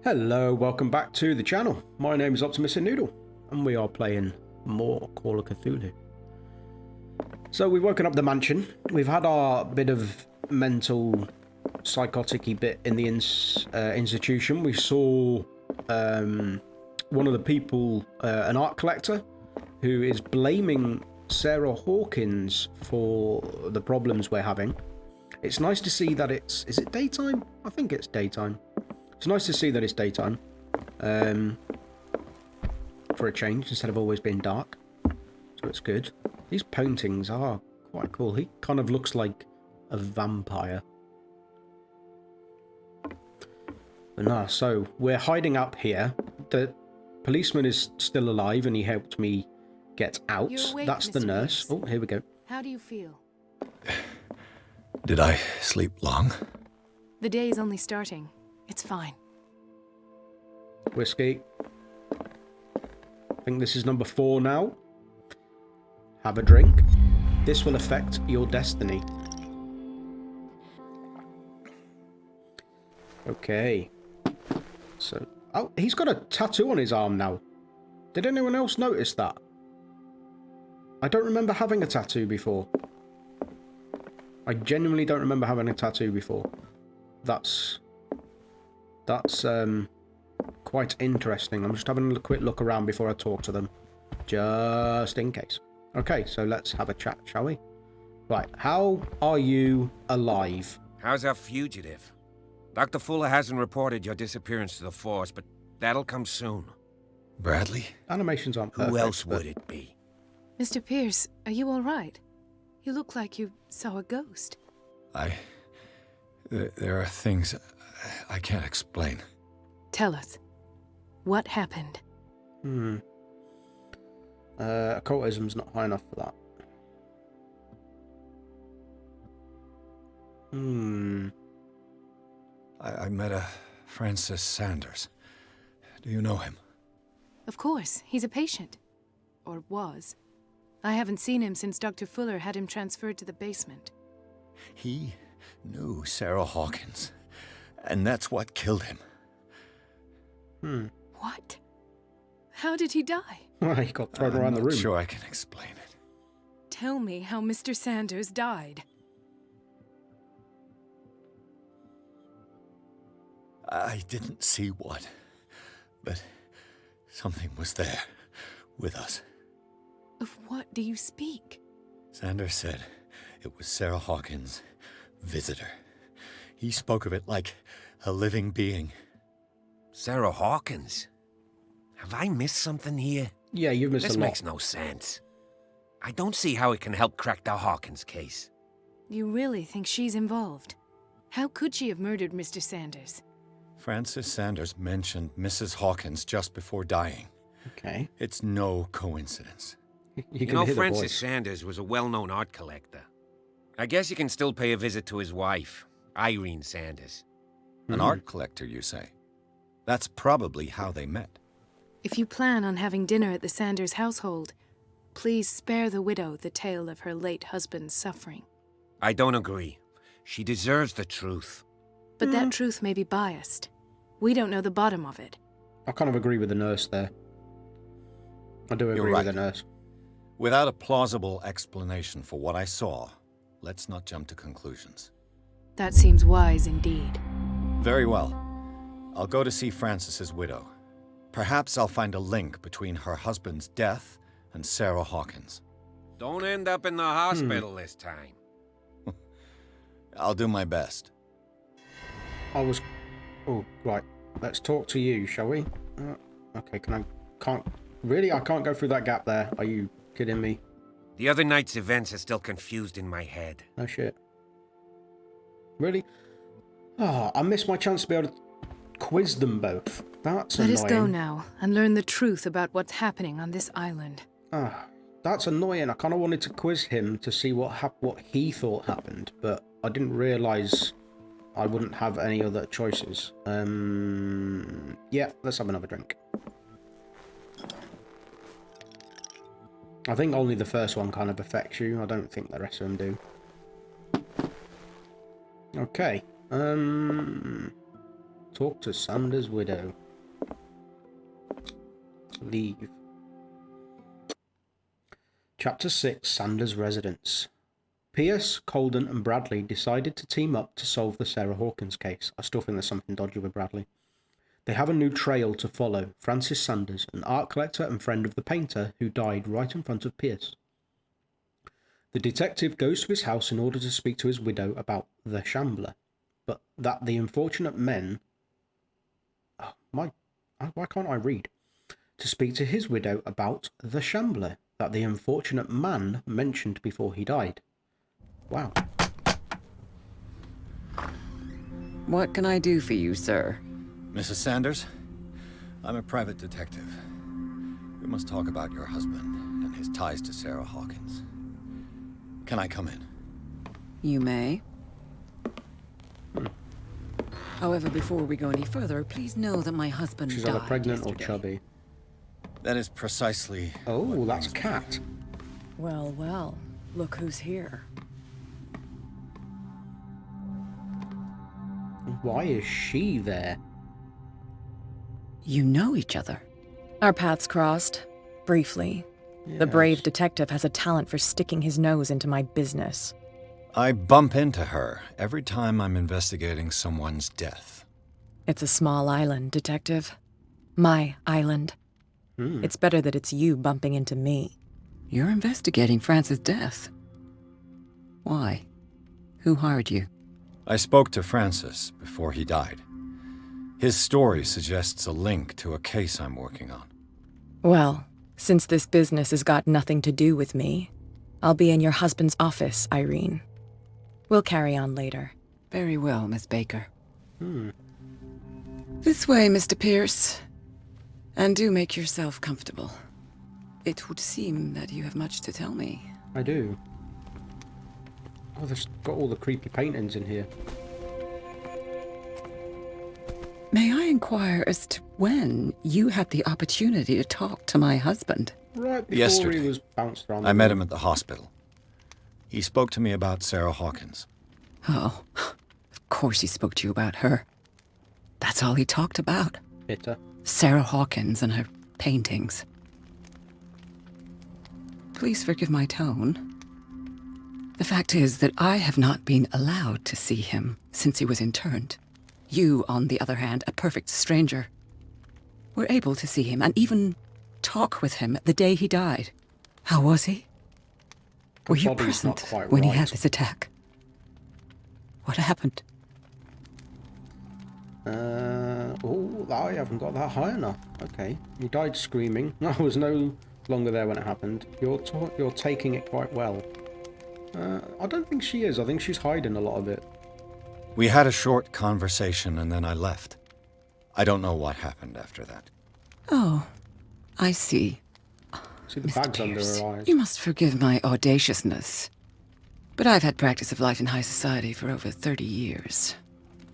Hello, welcome back to the channel. My name is Optimus and Noodle, and we are playing more Call of Cthulhu. So we've woken up the mansion. We've had our bit of mental psychotic-y bit in the institution. We saw one of the people, an art collector, who is blaming Sarah Hawkins for the problems we're having. It's nice to see that is it daytime? I think it's daytime. It's nice to see that it's daytime, for a change, instead of always being dark. So it's good. These paintings are quite cool. He kind of looks like a vampire. But no, so we're hiding up here. The policeman is still alive and he helped me get out. Awake, That's the Mr. nurse. Pierce. Oh, here we go. How do you feel? Did I sleep long? The day is only starting. It's fine. Whiskey. I think this is number 4 now. Have a drink. This will affect your destiny. Okay. So, oh, he's got a tattoo on his arm now. Did anyone else notice that? I don't remember having a tattoo before. I genuinely don't remember having a tattoo before. That's quite interesting. I'm just having a quick look around before I talk to them, just in case. Okay, so let's have a chat, shall we? Right, how are you alive? How's our fugitive? Dr. Fuller hasn't reported your disappearance to the force, but that'll come soon. Bradley? Animations aren't perfect. Who else but would it be? Mr. Pierce, are you all right? You look like you saw a ghost. There are things I can't explain. Tell us. What happened? Occultism's not high enough for that. I met a Francis Sanders. Do you know him? Of course, he's a patient. Or was. I haven't seen him since Dr. Fuller had him transferred to the basement. He knew Sarah Hawkins, and that's what killed him. What? How did he die? He got thrown around the room. I'm not sure I can explain it. Tell me how Mr. Sanders died. I didn't see what, but something was there with us. Of what do you speak? Sanders said it was Sarah Hawkins' visitor. He spoke of it like a living being. Sarah Hawkins? Have I missed something here? Yeah, you've missed This a lot. makes no sense. I don't see how it can help crack the Hawkins case. You really think she's involved? How could she have murdered Mr. Sanders? Francis Sanders mentioned Mrs. Hawkins just before dying. Okay. It's no coincidence. You You know, hear the Francis voice. Sanders was a well-known art collector. I guess you can still pay a visit to his wife, Irene Sanders. An art collector, you say? That's probably how they met. If you plan on having dinner at the Sanders household, please spare the widow the tale of her late husband's suffering. I don't agree. She deserves the truth. But that truth may be biased. We don't know the bottom of it. I kind of agree with the nurse there. I do agree You're with right. the nurse. Without a plausible explanation for what I saw, let's not jump to conclusions. That seems wise indeed. Very well. I'll go to see Francis's widow. Perhaps I'll find a link between her husband's death and Sarah Hawkins. Don't end up in the hospital this time. I'll do my best. Oh, right. Let's talk to you, shall we? Okay, I can't go through that gap there. Are you kidding me? The other night's events are still confused in my head. No shit. Really? I missed my chance to be able to quiz them both. That's Let annoying. us go now and learn the truth about what's happening on this island. That's annoying. I kind of wanted to quiz him to see what he thought happened, but I didn't realise I wouldn't have any other choices. Yeah, let's have another drink. I think only the first one kind of affects you. I don't think the rest of them do. Okay. Talk to Sanders' widow. Leave. Chapter 6, Sanders' residence. Pierce, Colden, and Bradley decided to team up to solve the Sarah Hawkins case. I still think there's something dodgy with Bradley. They have a new trail to follow. Francis Sanders, an art collector and friend of the painter who died right in front of Pierce. The detective goes to his house in order to speak to his widow about the Shambler, but that the unfortunate men... Oh, why can't I read? To speak to his widow about the Shambler that the unfortunate man mentioned before he died. Wow. What can I do for you, sir? Mrs. Sanders, I'm a private detective. We must talk about your husband and his ties to Sarah Hawkins. Can I come in? You may. However, before we go any further, please know that my husband She's died either pregnant yesterday. or chubby. That is precisely... Oh, what that's brings me Cat. Well, well, look who's here. Why is she there? You know each other. Our paths crossed, briefly. The brave detective has a talent for sticking his nose into my business. I bump into her every time I'm investigating someone's death. It's a small island, detective. My island. It's better that it's you bumping into me. You're investigating Francis' death. Why? Who hired you? I spoke to Francis before he died. His story suggests a link to a case I'm working on. Well, since this business has got nothing to do with me, I'll be in your husband's office, Irene. We'll carry on later. Very well, Miss Baker. This way, Mr. Pierce. And do make yourself comfortable. It would seem that you have much to tell me. I do. Oh, they've got all the creepy paintings in here. May I inquire as to when you had the opportunity to talk to my husband? Right before Yesterday. he was bounced around. I met him at the hospital. He spoke to me about Sarah Hawkins. Oh, of course he spoke to you about her. That's all he talked about. Bitter. Sarah Hawkins and her paintings. Please forgive my tone. The fact is that I have not been allowed to see him since he was interned. You, on the other hand, a perfect stranger, were able to see him and even talk with him the day he died. How was he? Were you body's not present quite when he right. had this attack? What happened? Oh, I haven't got that high enough. Okay. He died screaming. I was no longer there when it happened. You're taking it quite well. I don't think she is. I think she's hiding a lot of it. We had a short conversation and then I left. I don't know what happened after that. Oh, I see. See the Mr. bags under Pierce, her eyes. you must forgive my audaciousness, but I've had practice of life in high society for over 30 years.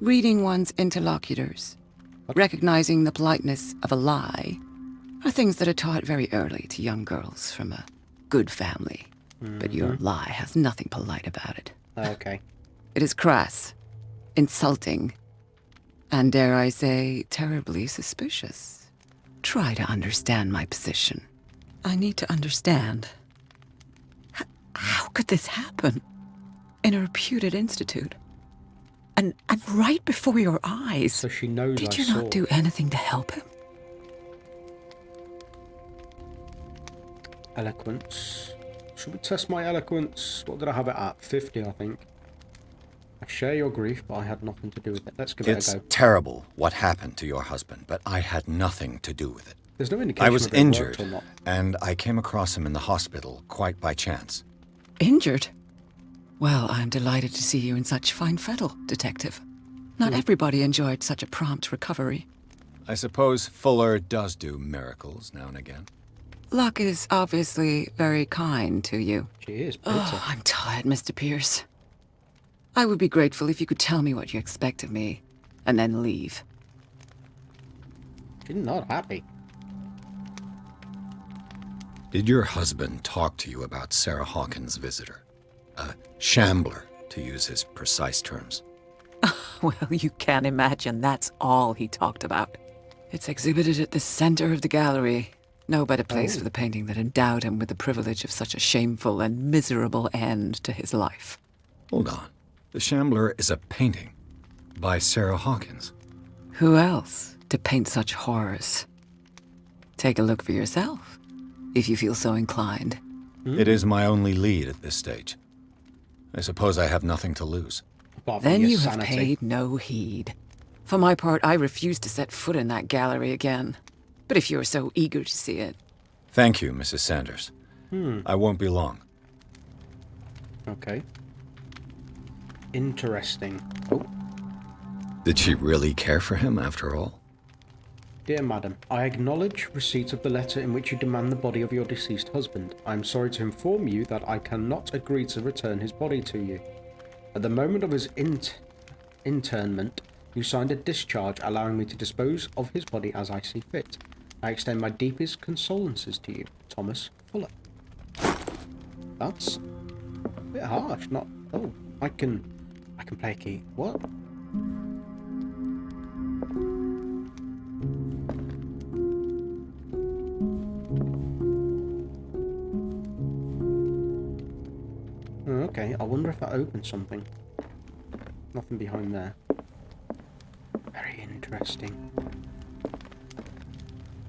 Reading one's interlocutors, recognizing the politeness of a lie, are things that are taught very early to young girls from a good family. But your lie has nothing polite about it. Okay. It is crass, insulting, and dare I say, terribly suspicious. Try to understand my position. I need to understand. How could this happen? In a reputed institute? And right before your eyes. So she knows Did I you saw. not do anything to help him? Eloquence. Should we test my eloquence? What did I have it at? 50, I think. I share your grief, but I had nothing to do with it. Let's give it It's a go. terrible what happened to your husband, but I had nothing to do with it. There's no indication I was if it worked injured, or not. and I came across him in the hospital quite by chance. Injured? Well, I'm delighted to see you in such fine fettle, Detective. Not everybody enjoyed such a prompt recovery. I suppose Fuller does do miracles now and again. Luck is obviously very kind to you. She is bitter. Oh, I'm tired, Mr. Pierce. I would be grateful if you could tell me what you expect of me, and then leave. She's not happy. Did your husband talk to you about Sarah Hawkins' visitor? A shambler, to use his precise terms. Well, you can imagine that's all he talked about. It's exhibited at the center of the gallery. No better place for the painting that endowed him with the privilege of such a shameful and miserable end to his life. Hold on. The Shambler is a painting by Sarah Hawkins. Who else to paint such horrors? Take a look for yourself, if you feel so inclined. It is my only lead at this stage. I suppose I have nothing to lose. Apart from Then your you have sanity. paid no heed. For my part, I refuse to set foot in that gallery again. But if you're so eager to see it... Thank you, Mrs. Sanders. I won't be long. Okay. Interesting. Oh. Did she really care for him after all? Dear Madam, I acknowledge receipt of the letter in which you demand the body of your deceased husband. I am sorry to inform you that I cannot agree to return his body to you. At the moment of his internment, you signed a discharge allowing me to dispose of his body as I see fit. I extend my deepest condolences to you, Thomas Fuller. That's a bit harsh. Not. Oh, I can play a key. What? Oh, okay, I wonder if that opens something. Nothing behind there. Very interesting.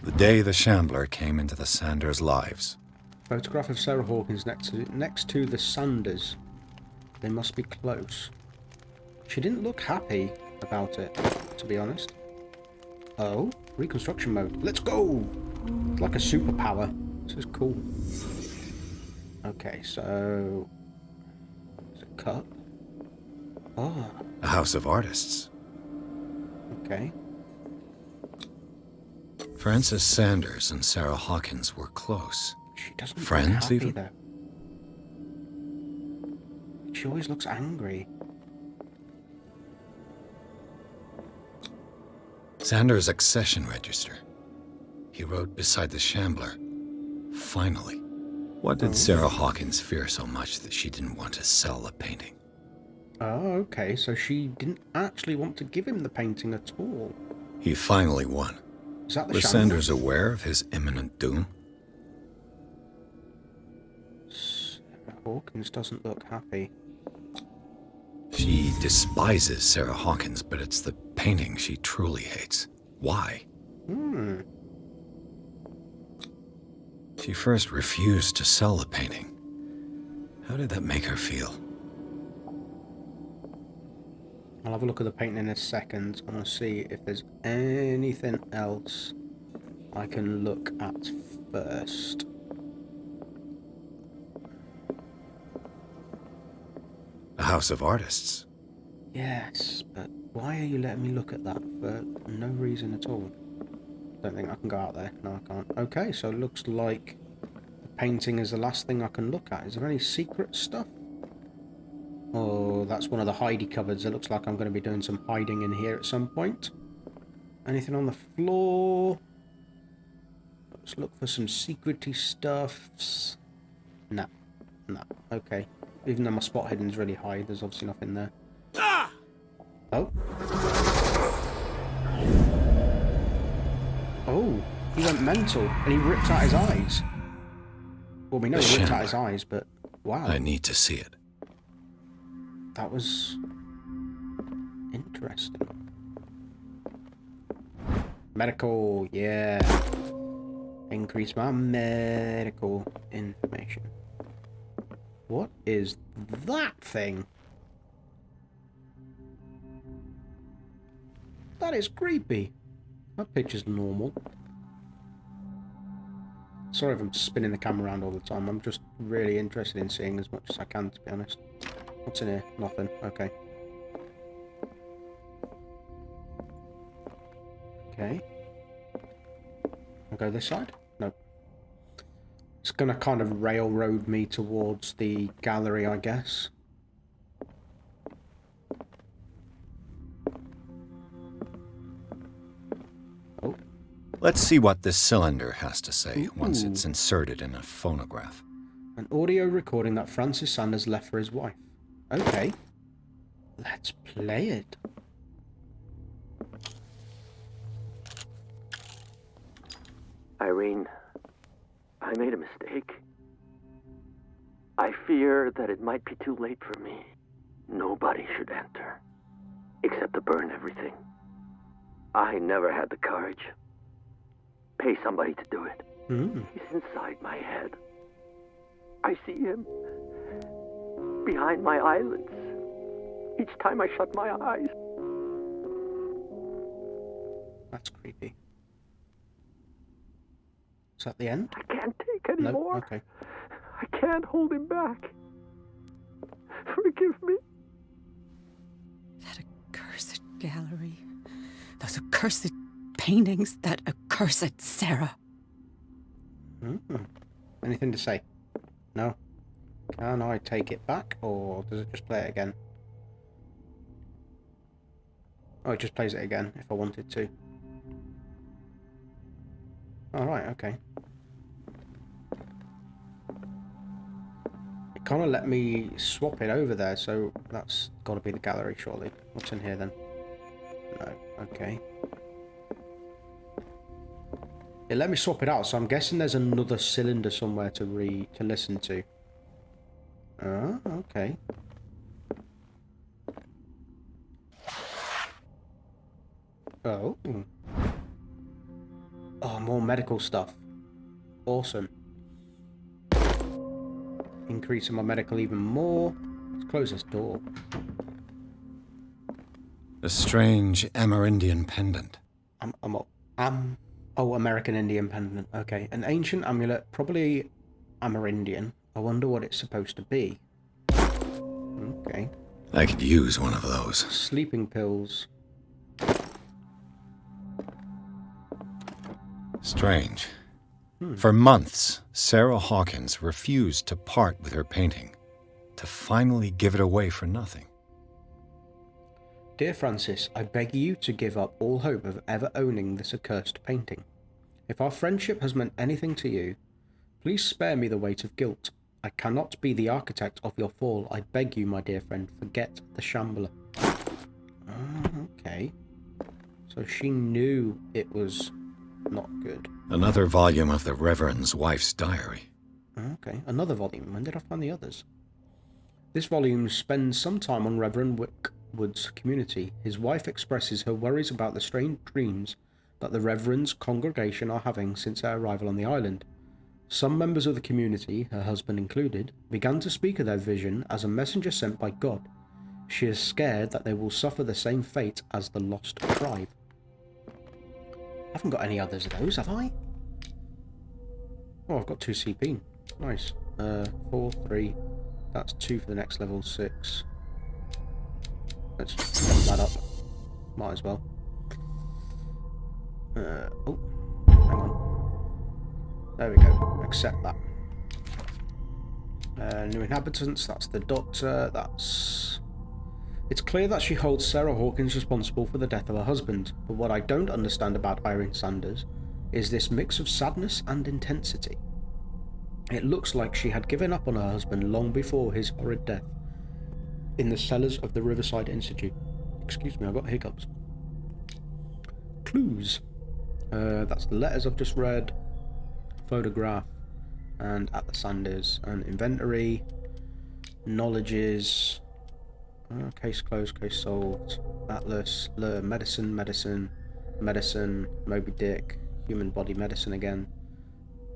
The day the Shambler came into the Sanders' lives. Photograph of Sarah Hawkins next to the Sanders. They must be close. She didn't look happy about it, to be honest. Oh, reconstruction mode. Let's go! It's like a superpower. This is cool. Okay, so... It's a cup. Oh, A house of artists. okay. Frances Sanders and Sarah Hawkins were close. She doesn't Friends, look happy, even? though. She always looks angry. Sanders' accession register. He wrote beside the Shambler, "Finally." What did Sarah Hawkins fear so much that she didn't want to sell the painting? Oh, okay, so she didn't actually want to give him the painting at all. He finally won. Is that the Was Shambler? Sanders aware of his imminent doom? Hawkins doesn't look happy. She despises Sarah Hawkins, but it's the painting she truly hates. Why? She first refused to sell the painting. How did that make her feel? I'll have a look at the painting in a second. I want to see if there's anything else I can look at first. A house of artists. Yes, but why are you letting me look at that for no reason at all? Don't think I can go out there. No, I can't. Okay, so it looks like the painting is the last thing I can look at. Is there any secret stuff? Oh, that's one of the hidey cupboards. It looks like I'm going to be doing some hiding in here at some point. Anything on the floor? Let's look for some secrety stuffs. No. No. Okay. Even though my spot hidden is really high, there's obviously nothing there. Oh. Oh, he went mental and he ripped out his eyes. Well, we know he ripped out his eyes, but wow. I need to see it. That was interesting. Medical, yeah. Increase my medical information. What is that thing? That is creepy. That picture's normal. Sorry if I'm spinning the camera around all the time. I'm just really interested in seeing as much as I can, to be honest. What's in here? Nothing. Okay. Okay. I'll go this side? Nope. It's gonna kind of railroad me towards the gallery, I guess. Oh. Let's see what this cylinder has to say once Ooh. it's inserted in a phonograph. An audio recording that Francis Sanders left for his wife. Okay. Let's play it. Irene, I made a mistake. I fear that it might be too late for me. Nobody should enter, except to burn everything. I never had the courage. Pay somebody to do it. He's inside my head. I see him behind my eyelids each time I shut my eyes. That's creepy. Is that the end? I can't take anymore. No? Okay. I can't hold him back. Forgive me. That accursed gallery. Those accursed paintings. That accursed Sarah. Anything to say? No? Can I take it back, or does it just play it again? Oh, it just plays it again, if I wanted to. Alright, okay. It kind of let me swap it over there, so that's got to be the gallery, surely. What's in here, then? No, okay. It let me swap it out, so I'm guessing there's another cylinder somewhere to listen to. Oh, okay. Oh. Oh, more medical stuff. Awesome. Increasing my medical even more. Let's close this door. A strange Amerindian pendant. Oh, American Indian pendant. Okay. An ancient amulet, probably Amerindian. I wonder what it's supposed to be. Okay. I could use one of those. Sleeping pills. Strange. For months, Sarah Hawkins refused to part with her painting, to finally give it away for nothing. Dear Francis, I beg you to give up all hope of ever owning this accursed painting. If our friendship has meant anything to you, please spare me the weight of guilt. I cannot be the architect of your fall. I beg you, my dear friend, forget the shambler. Okay. So she knew it was not good. Another volume of the Reverend's wife's diary. Okay, another volume. When did I find the others? This volume spends some time on Reverend Wickwood's community. His wife expresses her worries about the strange dreams that the Reverend's congregation are having since their arrival on the island. Some members of the community, her husband included, began to speak of their vision as a messenger sent by God. She is scared that they will suffer the same fate as the lost tribe. I haven't got any others of those, have I? Oh, I've got 2 CP. Nice. 4, 3. That's 2 for the next level, 6. Let's bump that up. Might as well. Oh, hang on. There we go. Accept that. New inhabitants, that's the doctor, that's... It's clear that she holds Sarah Hawkins responsible for the death of her husband, but what I don't understand about Irene Sanders is this mix of sadness and intensity. It looks like she had given up on her husband long before his horrid death in the cellars of the Riverside Institute. Excuse me, I've got hiccups. Clues. That's the letters I've just read. Photograph. And at the Sanders. And inventory. Knowledges. Case closed, case solved. Atlas. Medicine. Moby Dick. Human body medicine again.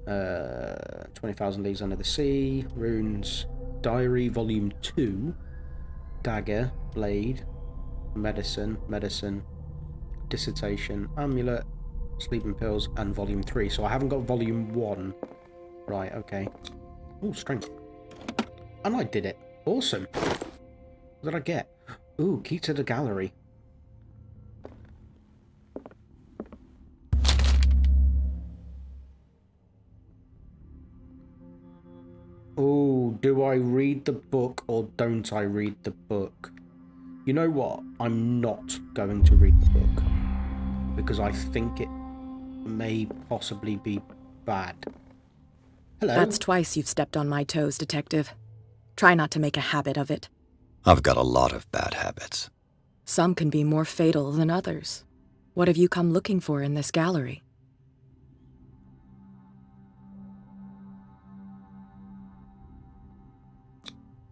20,000 Leagues Under the Sea. Runes. Diary Volume 2. Dagger. Blade. Medicine. Dissertation. Amulet. Sleeping pills. And Volume 3. So I haven't got Volume 1. Right, okay. Ooh, strength. And I did it. Awesome. What did I get? Ooh, key to the gallery. Ooh, do I read the book or don't I read the book? You know what? I'm not going to read the book. Because I think it may possibly be bad. Hello. That's twice you've stepped on my toes, Detective. Try not to make a habit of it. I've got a lot of bad habits. Some can be more fatal than others. What have you come looking for in this gallery?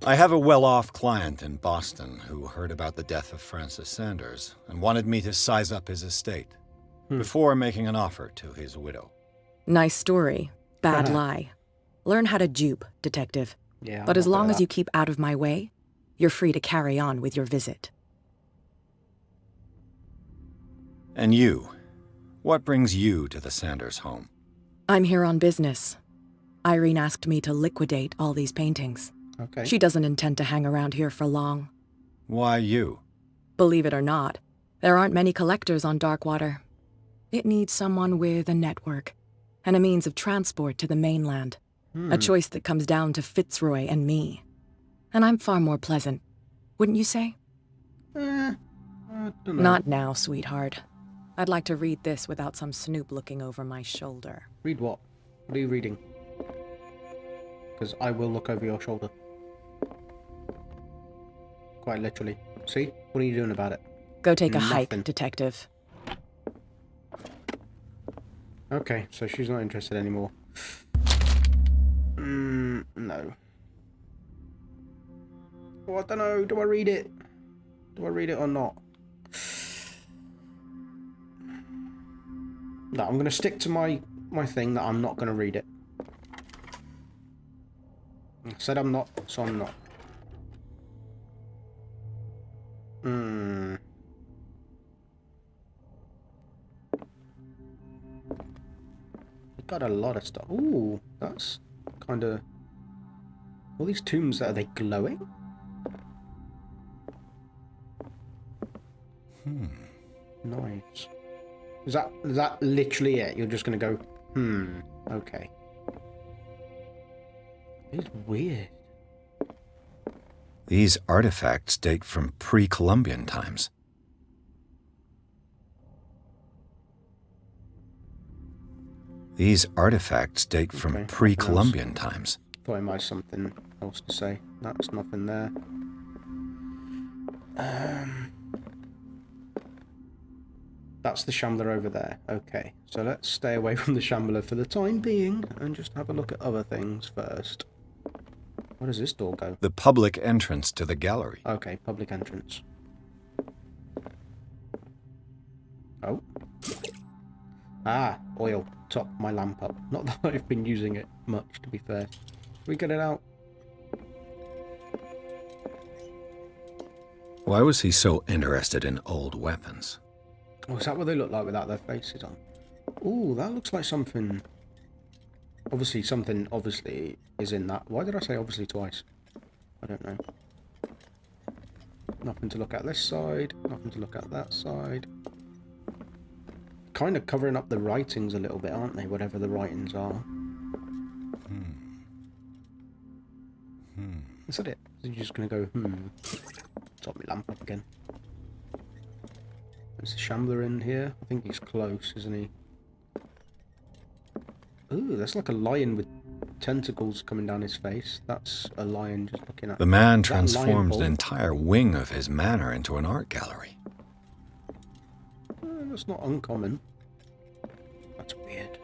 I have a well-off client in Boston who heard about the death of Francis Sanders and wanted me to size up his estate before making an offer to his widow. Nice story. Bad lie. Learn how to dupe, Detective. Yeah. But as long as you keep out of my way, you're free to carry on with your visit. And you? What brings you to the Sanders home? I'm here on business. Irene asked me to liquidate all these paintings. Okay. She doesn't intend to hang around here for long. Why you? Believe it or not, there aren't many collectors on Darkwater. It needs someone with a network and a means of transport to the mainland. A choice that comes down to Fitzroy and me. And I'm far more pleasant, wouldn't you say? I don't know. Not now, sweetheart. I'd like to read this without some snoop looking over my shoulder. Read what? What are you reading? Because I will look over your shoulder. Quite literally. See? What are you doing about it? Go take a Nothing. hike, Detective. Okay, so she's not interested anymore. No. Oh, I don't know. Do I read it? Do I read it or not? No, I'm going to stick to my thing that I'm not going to read it. I said I'm not, so I'm not. Got a lot of stuff. Ooh, that's kind of... All these tombs, are they glowing? Nice. Is that literally it? You're just gonna go, okay. It's weird. These artifacts date from pre-Columbian times. These artifacts date from Okay, pre-Columbian times. Thought I might have something else to say. That's nothing there. That's the Shambler over there. Okay, so let's stay away from the Shambler for the time being and just have a look at other things first. Where does this door go? The public entrance to the gallery. Okay, public entrance. Oh. Ah, oil. Top my lamp up. Not that I've been using it much, to be fair. We get it out. Why was he so interested in old weapons? Oh, is that what they look like without their faces on? Ooh, that looks like something... Obviously, something obviously is in that. Why did I say obviously twice? I don't know. Nothing to look at this side. Nothing to look at that side. Kind of covering up the writings a little bit, aren't they? Whatever the writings are. Is that it? So you're just going to go, Top my lamp up again. There's a Shambler in here. I think he's close, isn't he? Ooh, that's like a lion with tentacles coming down his face. That's a lion just looking at... The man Is that a lion transformed bull? an entire wing of his manor into an art gallery. That's not uncommon. That's weird.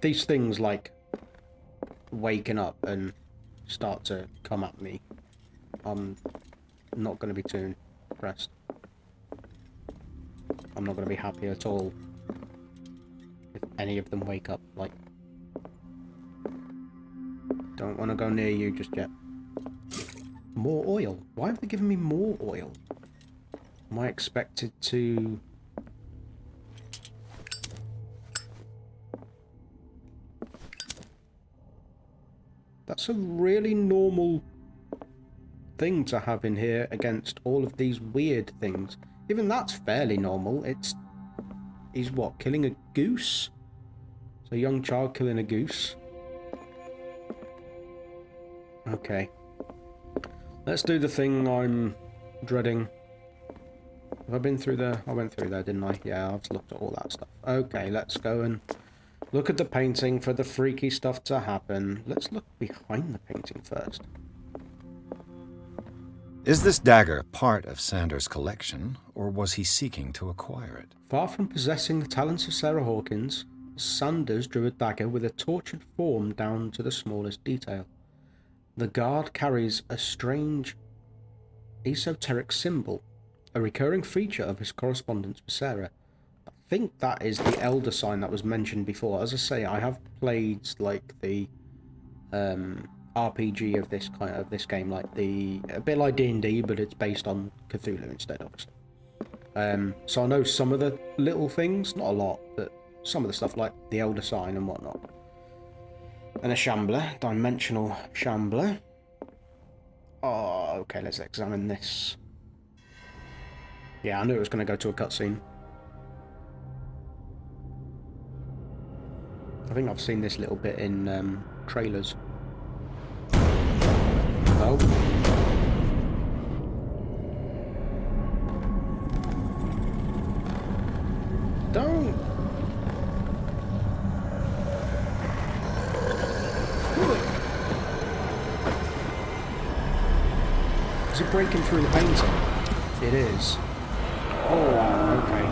These things like waking up and start to come at me, I'm not going to be too impressed. I'm not going to be happy at all if any of them wake up. Like, don't want to go near you just yet. More oil. Why have they given me more oil? Am I expected to... That's a really normal thing to have in here against all of these weird things. Even that's fairly normal. He's what, killing a goose? It's a young child killing a goose. Okay. Let's do the thing I'm dreading. Have I been through there? I went through there, didn't I? Yeah, I've looked at all that stuff. Okay, let's go and look at the painting for the freaky stuff to happen. Let's look behind the painting first. Is this dagger part of Sanders' collection, or was he seeking to acquire it? Far from possessing the talents of Sarah Hawkins, Sanders drew a dagger with a tortured form down to the smallest detail. The guard carries a strange, esoteric symbol, a recurring feature of his correspondence with Sarah. I think that is the Elder sign that was mentioned before. As I say, I have played like the RPG of this game, like a bit like D&D, but it's based on Cthulhu instead, obviously. So I know some of the little things, not a lot, but some of the stuff like the Elder sign and whatnot. And a shambler, dimensional shambler. Oh, okay, let's examine this. Yeah, I knew it was going to go to a cutscene. I think I've seen this little bit in trailers. Oh. Don't! Is it breaking through the painting? It is. Oh wow, okay.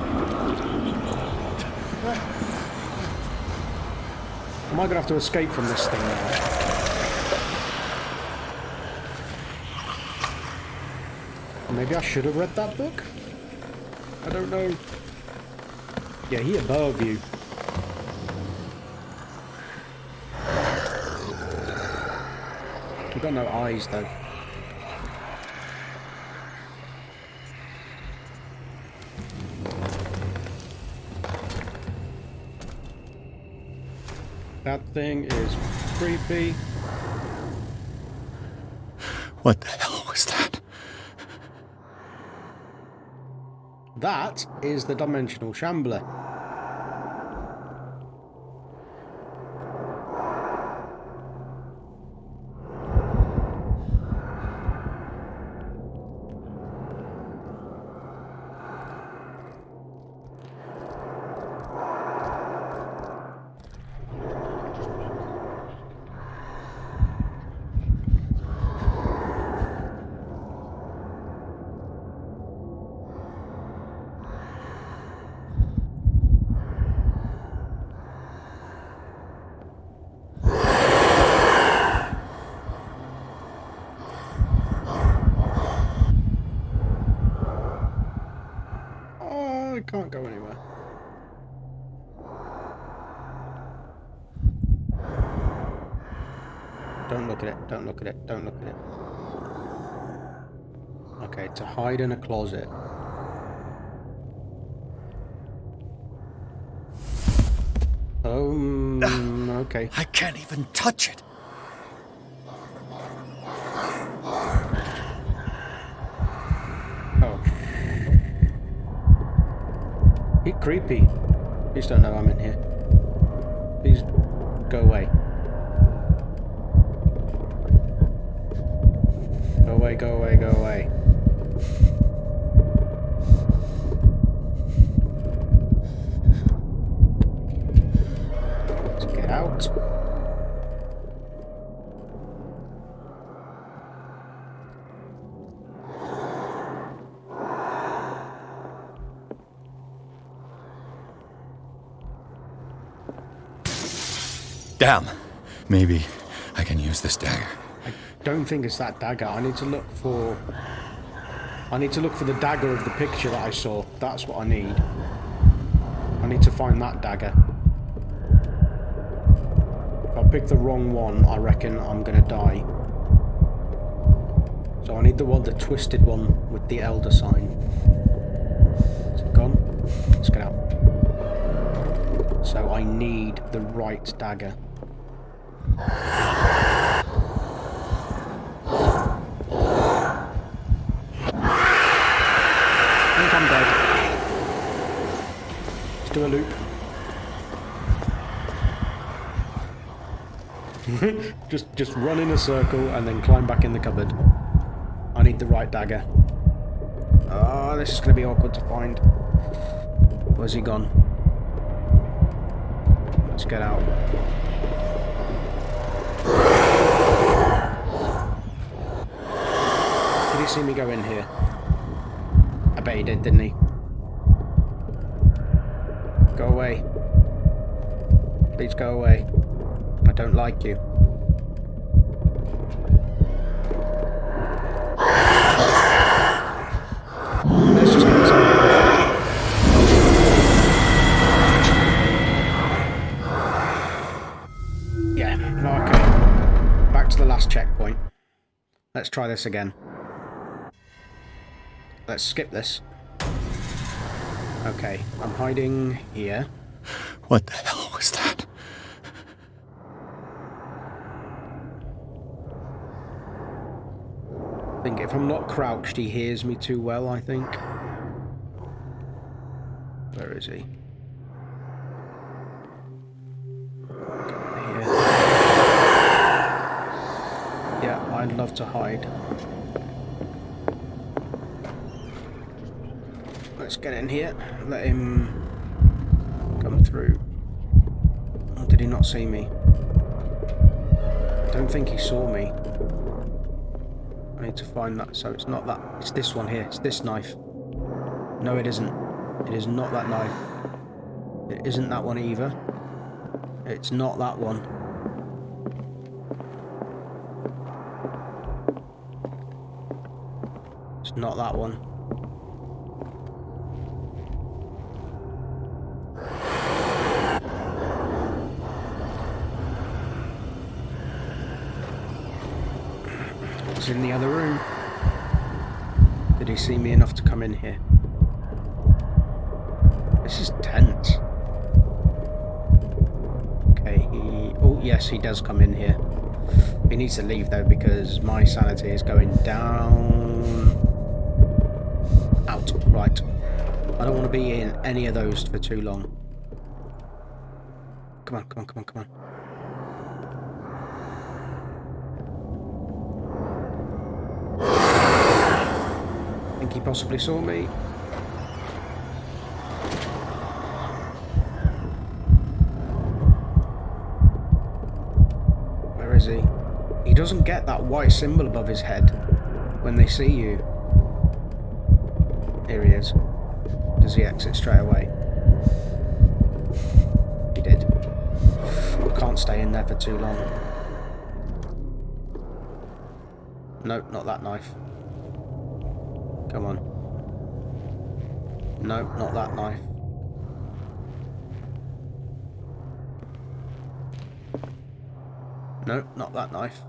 Am I going to have to escape from this thing now? Maybe I should have read that book? I don't know. Yeah, he above you. You've got no eyes though. That thing is creepy. What the hell was that? That is the dimensional shambler. I can't go anywhere. Don't look at it, don't look at it, don't look at it. Okay, to hide in a closet. Okay. I can't even touch it. Oh. He's creepy. Please don't know I'm in here. Please go away. Go away, go away, go away. Let's get out. Damn. Maybe I can use this dagger. I don't think it's that dagger. I need to look for the dagger of the picture that I saw. That's what I need. I need to find that dagger. If I pick the wrong one, I reckon I'm gonna die. So I need the twisted one with the Elder sign. Is it gone? Let's get out. So I need the right dagger. I think I'm dead. Let's do a loop. just run in a circle and then climb back in the cupboard. need the right dagger. Oh, this is going to be awkward to find. Where's he gone? Let's get out. Did he see me go in here? I bet he did, didn't he? Go away. Please go away. I don't like you. Let's just get this over with. Yeah, okay. Back to the last checkpoint. Let's try this again. Let's skip this. Okay, I'm hiding here. What the hell was that? I think if I'm not crouched, he hears me too well, I think. Where is he? Here. Yeah, I'd love to hide. Let's get in here. Let him come through. Oh, did he not see me? I don't think he saw me. I need to find that. So it's not that. It's this one here. It's this knife. No, it isn't. It is not that knife. It isn't that one either. It's not that one. It's not that one. It's in the other room. Did he see me enough to come in here? This is tense. Okay, oh yes, he does come in here. He needs to leave though because my sanity is going down. Out. Right. I don't want to be in any of those for too long. Come on, come on, come on, come on. I think he possibly saw me. Where is he? He doesn't get that white symbol above his head when they see you. Here he is. Does he exit straight away? He did. I can't stay in there for too long. Nope, not that knife. Come on. Nope, not that knife. Nope, not that knife.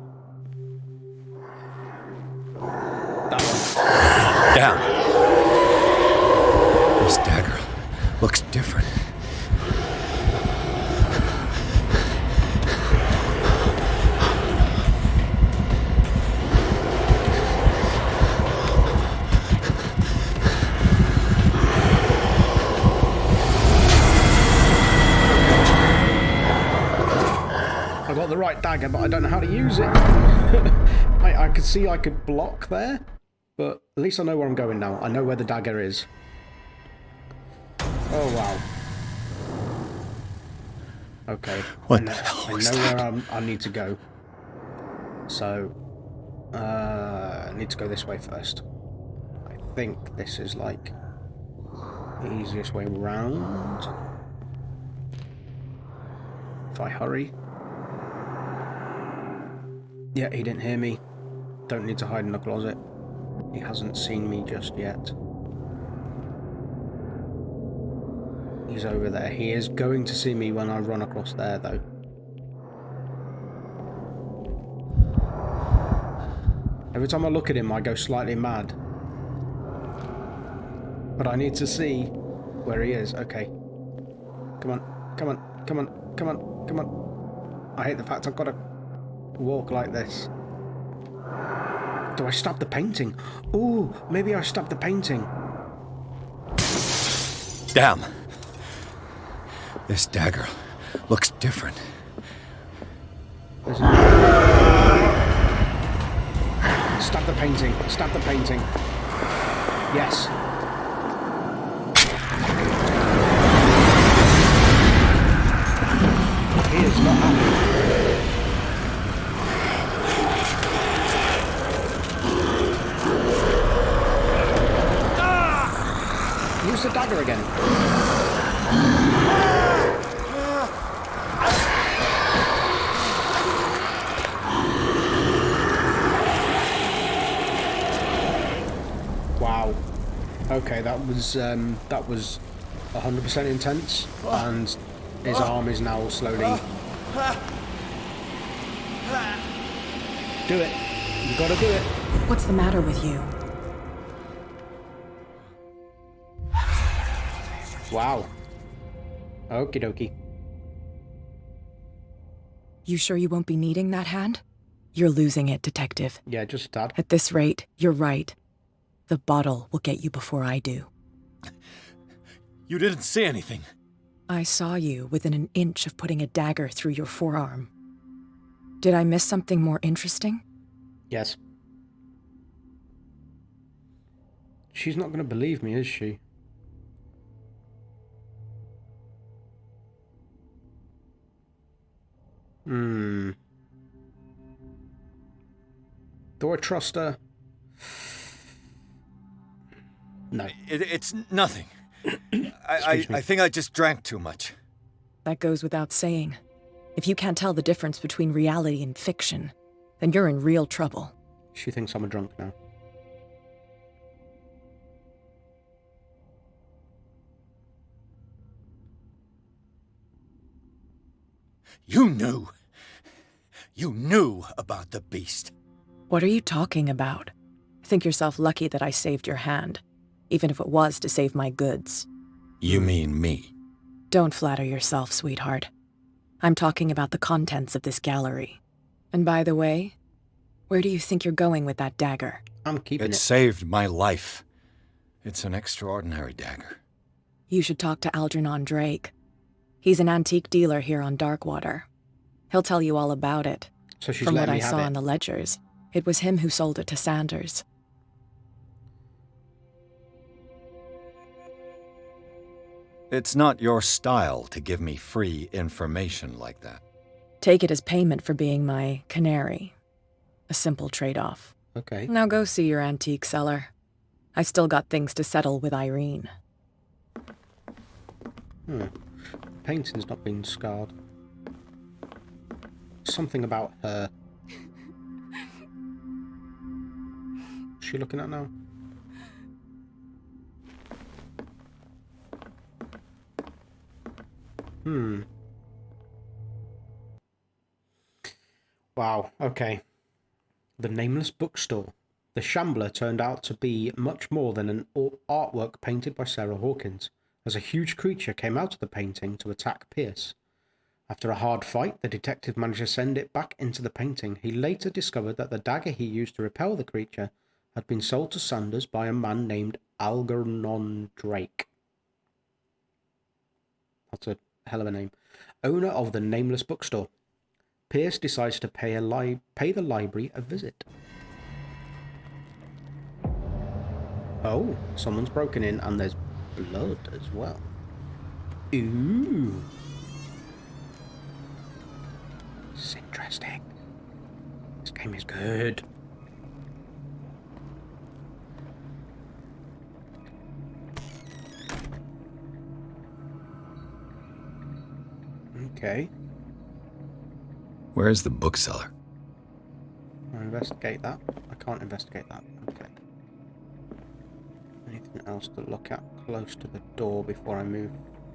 That one. Damn. This dagger looks different. I got the right dagger, but I don't know how to use it. I could see I could block there, but at least I know where I'm going now. I know where the dagger is. Oh, wow. Okay. What the hell was I know that? where I need to go. So, I need to go this way first. I think this is like the easiest way round. If I hurry. Yeah, he didn't hear me. Don't need to hide in the closet. He hasn't seen me just yet. He's over there. He is going to see me when I run across there, though. Every time I look at him, I go slightly mad. But I need to see where he is. Okay. Come on. Come on. Come on. Come on. Come on. I hate the fact I've got to walk like this. Do I stop the painting? Ooh, maybe I stop the painting. Damn. This dagger looks different. Stab the painting. Stab the painting. Yes. He is not happy. Use the dagger again. Wow. Okay, that was 100% intense, and his arm is now slowly. Do it. You gotta do it. What's the matter with you? Wow. Okie dokie. You sure you won't be needing that hand? You're losing it, Detective. Yeah, just a tad. At this rate, you're right. The bottle will get you before I do. You didn't say anything. I saw you within an inch of putting a dagger through your forearm. Did I miss something more interesting? Yes. She's not going to believe me, is she? Do I trust her? No. It's nothing. I think I just drank too much. That goes without saying. If you can't tell the difference between reality and fiction, then you're in real trouble. She thinks I'm a drunk now. You knew. You knew about the beast. What are you talking about? Think yourself lucky that I saved your hand, even if it was to save my goods. You mean me? Don't flatter yourself, sweetheart. I'm talking about the contents of this gallery. And by the way, where do you think you're going with that dagger? I'm keeping It it. saved my life. It's an extraordinary dagger. You should talk to Algernon Drake. He's an antique dealer here on Darkwater. He'll tell you all about it. So she's From what letting I me have saw it. in the ledgers, it was him who sold it to Sanders. It's not your style to give me free information like that. Take it as payment for being my canary. A simple trade-off. Okay. Now go see your antique seller. I've still got things to settle with Irene. Painting's not been scarred. Something about her. What's she looking at now? Wow, okay. The Nameless Bookstore. The Shambler turned out to be much more than an artwork painted by Sarah Hawkins, as a huge creature came out of the painting to attack Pierce. After a hard fight, the detective managed to send it back into the painting. He later discovered that the dagger he used to repel the creature had been sold to Sanders by a man named Algernon Drake. That's a hell of a name. Owner of the Nameless Bookstore. Pierce decides to pay the library a visit. Oh, someone's broken in and there's blood as well. Ooh. It's interesting. This game is good. Okay. Where's the bookseller? I'll investigate that. I can't investigate that. Okay. Anything else to look at close to the door before I move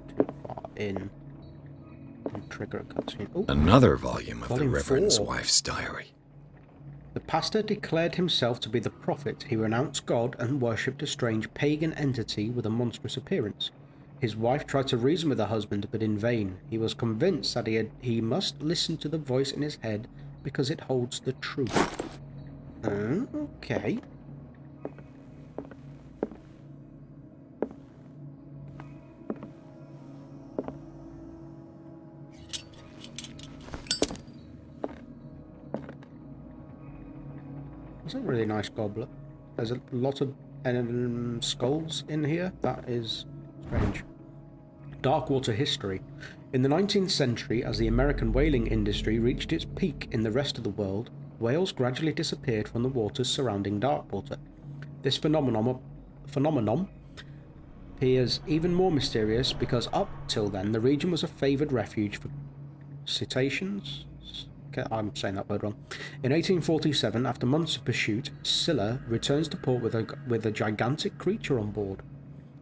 too far in and trigger a cutscene? Oh, Another volume of the Volume Reverend's 4. wife's diary. The pastor declared himself to be the prophet. He renounced God and worshipped a strange pagan entity with a monstrous appearance. His wife tried to reason with her husband, but in vain. He was convinced that he must listen to the voice in his head because it holds the truth. Okay. That's a really nice goblet. There's a lot of skulls in here. That is strange. Darkwater history. In the 19th century, as the American whaling industry reached its peak in the rest of the world, whales gradually disappeared from the waters surrounding Darkwater. This phenomenon appears even more mysterious because up till then the region was a favoured refuge for cetaceans. I'm saying that word wrong. In 1847, after months of pursuit, Scylla returns to port with a gigantic creature on board.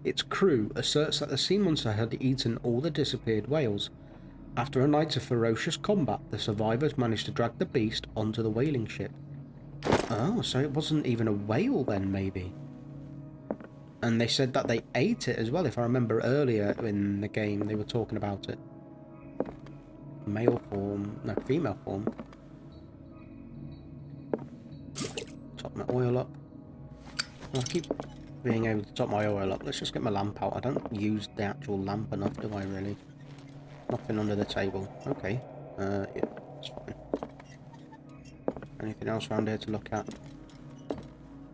Its crew asserts that the sea monster had eaten all the disappeared whales. After a night of ferocious combat, the survivors managed to drag the beast onto the whaling ship. Oh, so it wasn't even a whale then, maybe? And they said that they ate it as well, if I remember earlier in the game they were talking about it. Male form, no, female form. Top my oil up. I keep being able to top my oil up. Let's just get my lamp out. I don't use the actual lamp enough, do I really? Nothing under the table. Okay. Yeah, that's fine. Anything else around here to look at?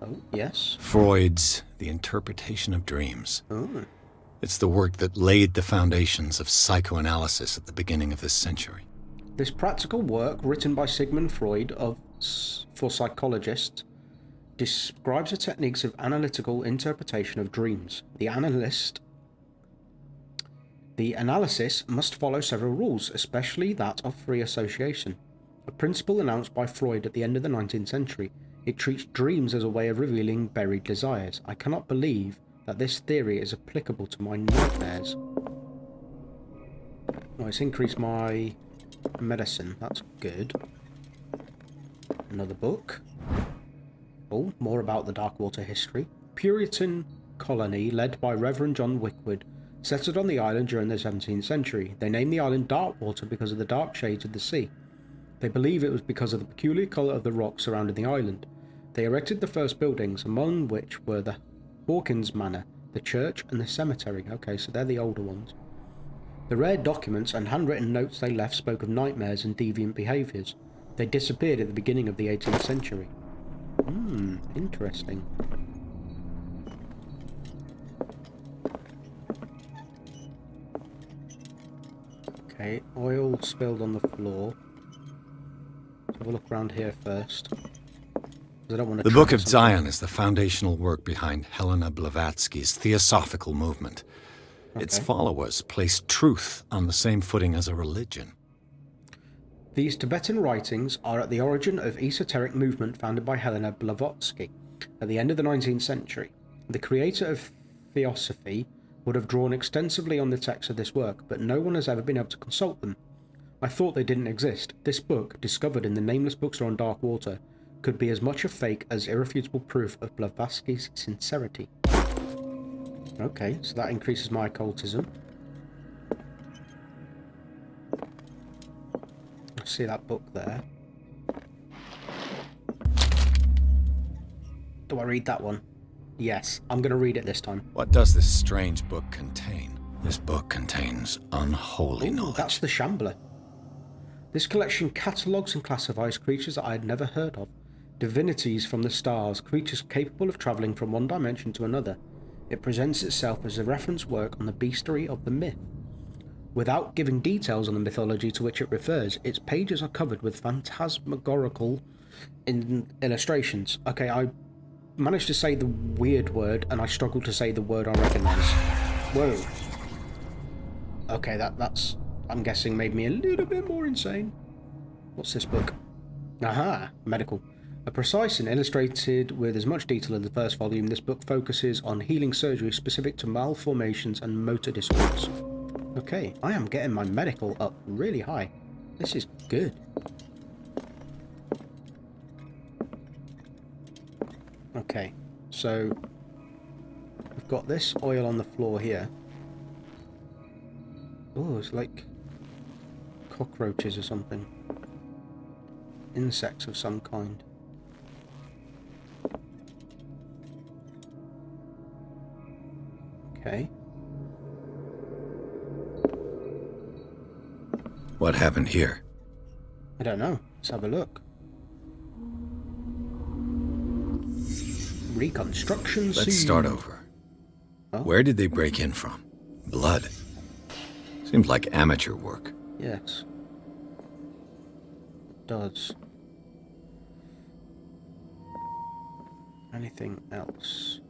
Oh, yes. Freud's The Interpretation of Dreams. Oh. It's the work that laid the foundations of psychoanalysis at the beginning of this century. This practical work, written by Sigmund Freud for psychologists, describes the techniques of analytical interpretation of dreams. The analysis must follow several rules, especially that of free association, a principle announced by Freud at the end of the 19th century. It treats dreams as a way of revealing buried desires. I cannot believe that this theory is applicable to my nightmares. Oh, it's increased my medicine. That's good. Another book. Oh, more about the Darkwater history. Puritan colony led by Reverend John Wickwood settled on the island during the 17th century. They named the island Darkwater because of the dark shades of the sea. They believe it was because of the peculiar colour of the rocks surrounding the island. They erected the first buildings, among which were the Hawkins Manor, the church, and the cemetery. Okay, so they're the older ones. The rare documents and handwritten notes they left spoke of nightmares and deviant behaviours. They disappeared at the beginning of the 18th century. Interesting. Okay, oil spilled on the floor. Let's have a look around here first. I don't want to. The Book of Zion is the foundational work behind Helena Blavatsky's Theosophical movement. Okay. Its followers placed truth on the same footing as a religion. These Tibetan writings are at the origin of esoteric movement founded by Helena Blavatsky at the end of the 19th century. The creator of Theosophy would have drawn extensively on the text of this work, but no one has ever been able to consult them. I thought they didn't exist. This book, discovered in the nameless bookstore on Darkwater, could be as much a fake as irrefutable proof of Blavatsky's sincerity. Okay, so that increases my occultism. I see that book there. Do I read that one? Yes, I'm going to read it this time. What does this strange book contain? This book contains unholy knowledge. That's the Shambler. This collection catalogues and classifies creatures that I had never heard of. Divinities from the stars, creatures capable of travelling from one dimension to another. It presents itself as a reference work on the bestiary of the myth. Without giving details on the mythology to which it refers, its pages are covered with phantasmagorical illustrations. Okay, I managed to say the weird word, and I struggled to say the word I recognise. Whoa. Okay, that's, I'm guessing, made me a little bit more insane. What's this book? Aha, medical. A precise and illustrated with as much detail as the first volume, this book focuses on healing surgery specific to malformations and motor disorders. Okay, I am getting my medical up really high. This is good. Okay, so we've got this oil on the floor here. Oh, it's like cockroaches or something. Insects of some kind. Okay. What happened here? I don't know. Let's have a look. Reconstruction Let's scene. start over. Oh. Where did they break in from? Blood. Seemed like amateur work. Yes. It does. Anything else?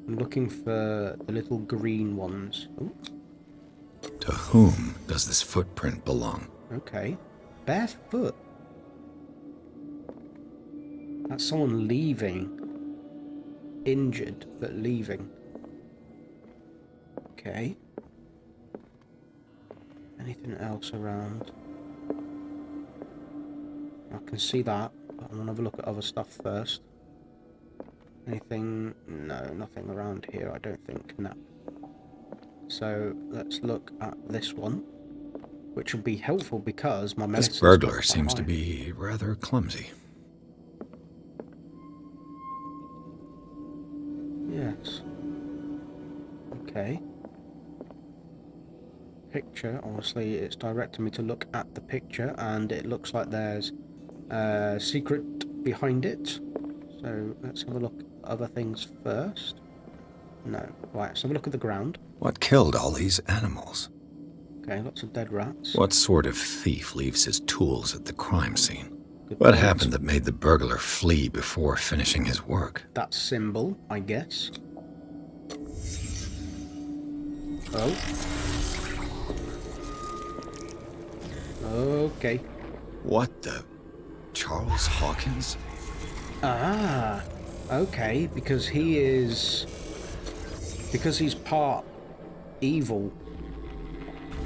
I'm looking for the little green ones. Ooh, To whom does this footprint belong? okay. Barefoot. That's someone leaving. Injured, but leaving. Okay. Anything else around? I can see that, but I want to have a look at other stuff first. Anything? No, nothing around here, I don't think. No. So, let's look at this one, which will be helpful because my medicine. This burglar seems to be rather clumsy. Yes. Okay. Picture, obviously it's directing me to look at the picture, and it looks like there's a secret behind it. So let's have a look at other things first. No. Right, let's have a look at the ground. What killed all these animals? Okay, lots of dead rats. What sort of thief leaves his tools at the crime scene? Good What point. happened that made the burglar flee before finishing his work? That symbol, I guess. Oh. Okay. What the? Charles Hawkins? Ah, okay, because he's part evil.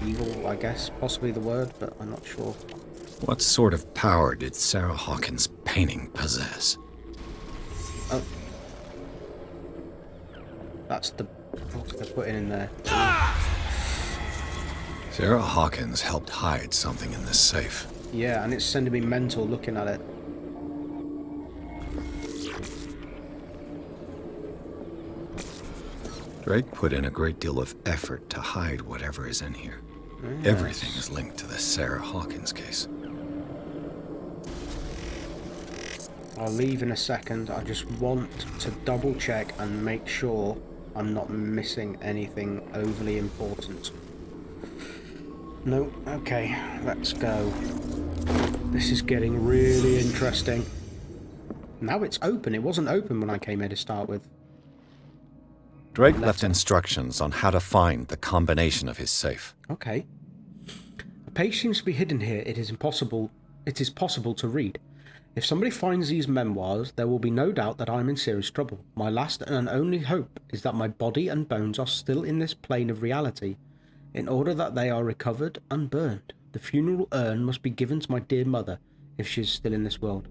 Evil, I guess, possibly the word, but I'm not sure. What sort of power did Sarah Hawkins' painting possess? Oh. That's the book they're putting in there. Sarah Hawkins helped hide something in this safe. Yeah, and it's sending me mental looking at it. Drake put in a great deal of effort to hide whatever is in here. Yes. Everything is linked to the Sarah Hawkins case. I'll leave in a second. I just want to double check and make sure I'm not missing anything overly important. No, okay, let's go. This is getting really interesting. Now it's open. It wasn't open when I came here to start with. Drake left instructions on how to find the combination of his safe. Okay. A page seems to be hidden here. It is possible to read. If somebody finds these memoirs, there will be no doubt that I am in serious trouble. My last and only hope is that my body and bones are still in this plane of reality, in order that they are recovered and burned. The funeral urn must be given to my dear mother, if she is still in this world.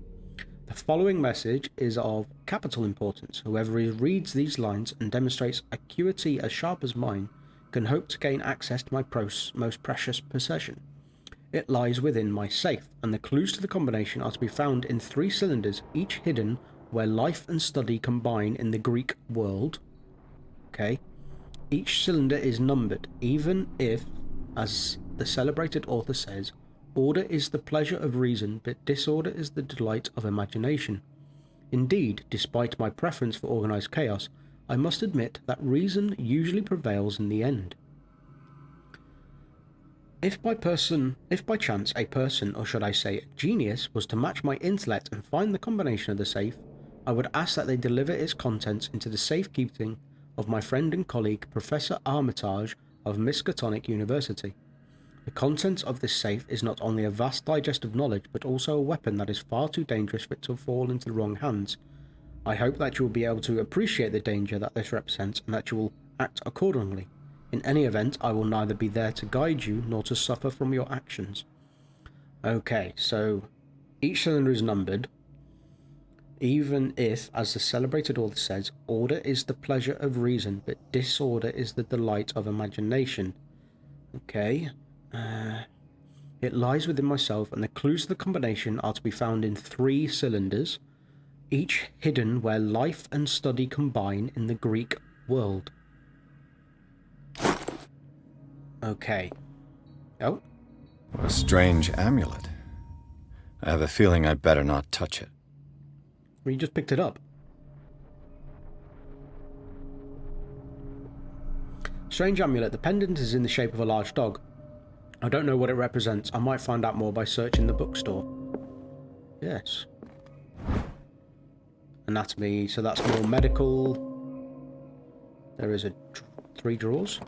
The following message is of capital importance. Whoever reads these lines and demonstrates acuity as sharp as mine can hope to gain access to my most precious possession. It lies within my safe, and the clues to the combination are to be found in 3 cylinders, each hidden where life and study combine in the Greek world. Okay. Each cylinder is numbered, even if, as the celebrated author says, order is the pleasure of reason, but disorder is the delight of imagination. Indeed, despite my preference for organized chaos, I must admit that reason usually prevails in the end. If by chance a person, or should I say a genius, was to match my intellect and find the combination of the safe, I would ask that they deliver its contents into the safekeeping of my friend and colleague, Professor Armitage of Miskatonic University. The contents of this safe is not only a vast digest of knowledge, but also a weapon that is far too dangerous for it to fall into the wrong hands. I hope that you will be able to appreciate the danger that this represents, and that you will act accordingly. In any event, I will neither be there to guide you, nor to suffer from your actions. Okay, so each cylinder is numbered. Even if, as the celebrated author says, order is the pleasure of reason, but disorder is the delight of imagination. Okay. It lies within myself, and the clues to the combination are to be found in 3 cylinders, each hidden where life and study combine in the Greek world. Okay. Oh. What a strange amulet. I have a feeling I'd better not touch it. Well, you just picked it up. Strange amulet. The pendant is in the shape of a large dog. I don't know what it represents. I might find out more by searching the bookstore. Yes. Anatomy, so that's more medical. There is 3 drawers.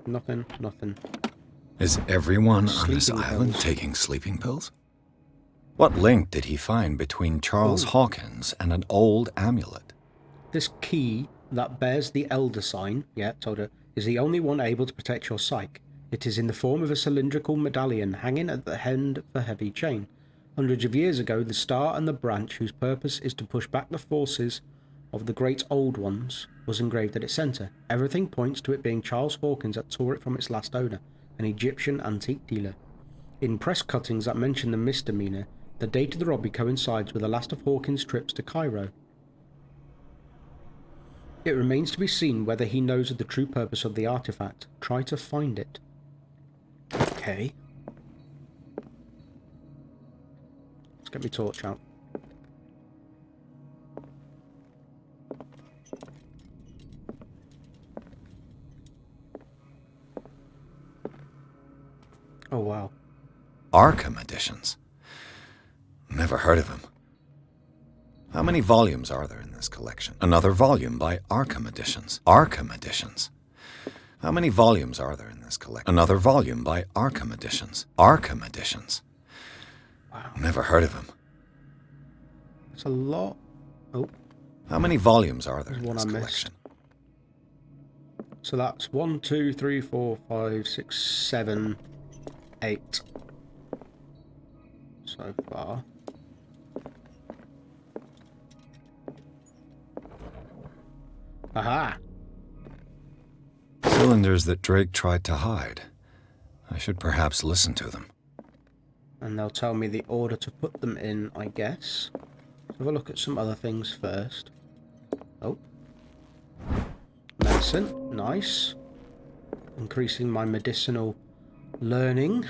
Nothing. Is everyone on this Sleeping island pills. taking sleeping pills? What link did he find between Charles Hawkins and an old amulet? This key that bears the Elder sign, told her, is the only one able to protect your psyche. It is in the form of a cylindrical medallion hanging at the end of a heavy chain. Hundreds of years ago, the star and the branch, whose purpose is to push back the forces of the great old ones, was engraved at its centre. Everything points to it being Charles Hawkins that tore it from its last owner, an Egyptian antique dealer. In press cuttings that mention the misdemeanor, the date of the robbery coincides with the last of Hawkins' trips to Cairo. It remains to be seen whether he knows of the true purpose of the artifact. Try to find it. Okay. Let's get my torch out. Oh, wow. Arkham editions. Never heard of him. How many volumes are there in this collection? Another volume by Arkham Editions. Arkham Editions. How many volumes are there in this collection? Another volume by Arkham Editions. Arkham Editions. Wow. Never heard of him. It's a lot. Oh. How many volumes are there There's in one this I missed. collection? So that's 1, 2, 3, 4, 5, 6, 7, 8. So far. Aha! Cylinders that Drake tried to hide. I should perhaps listen to them. And they'll tell me the order to put them in, I guess. Let's have a look at some other things first. Oh. Medicine. Nice. Increasing my medicinal learning.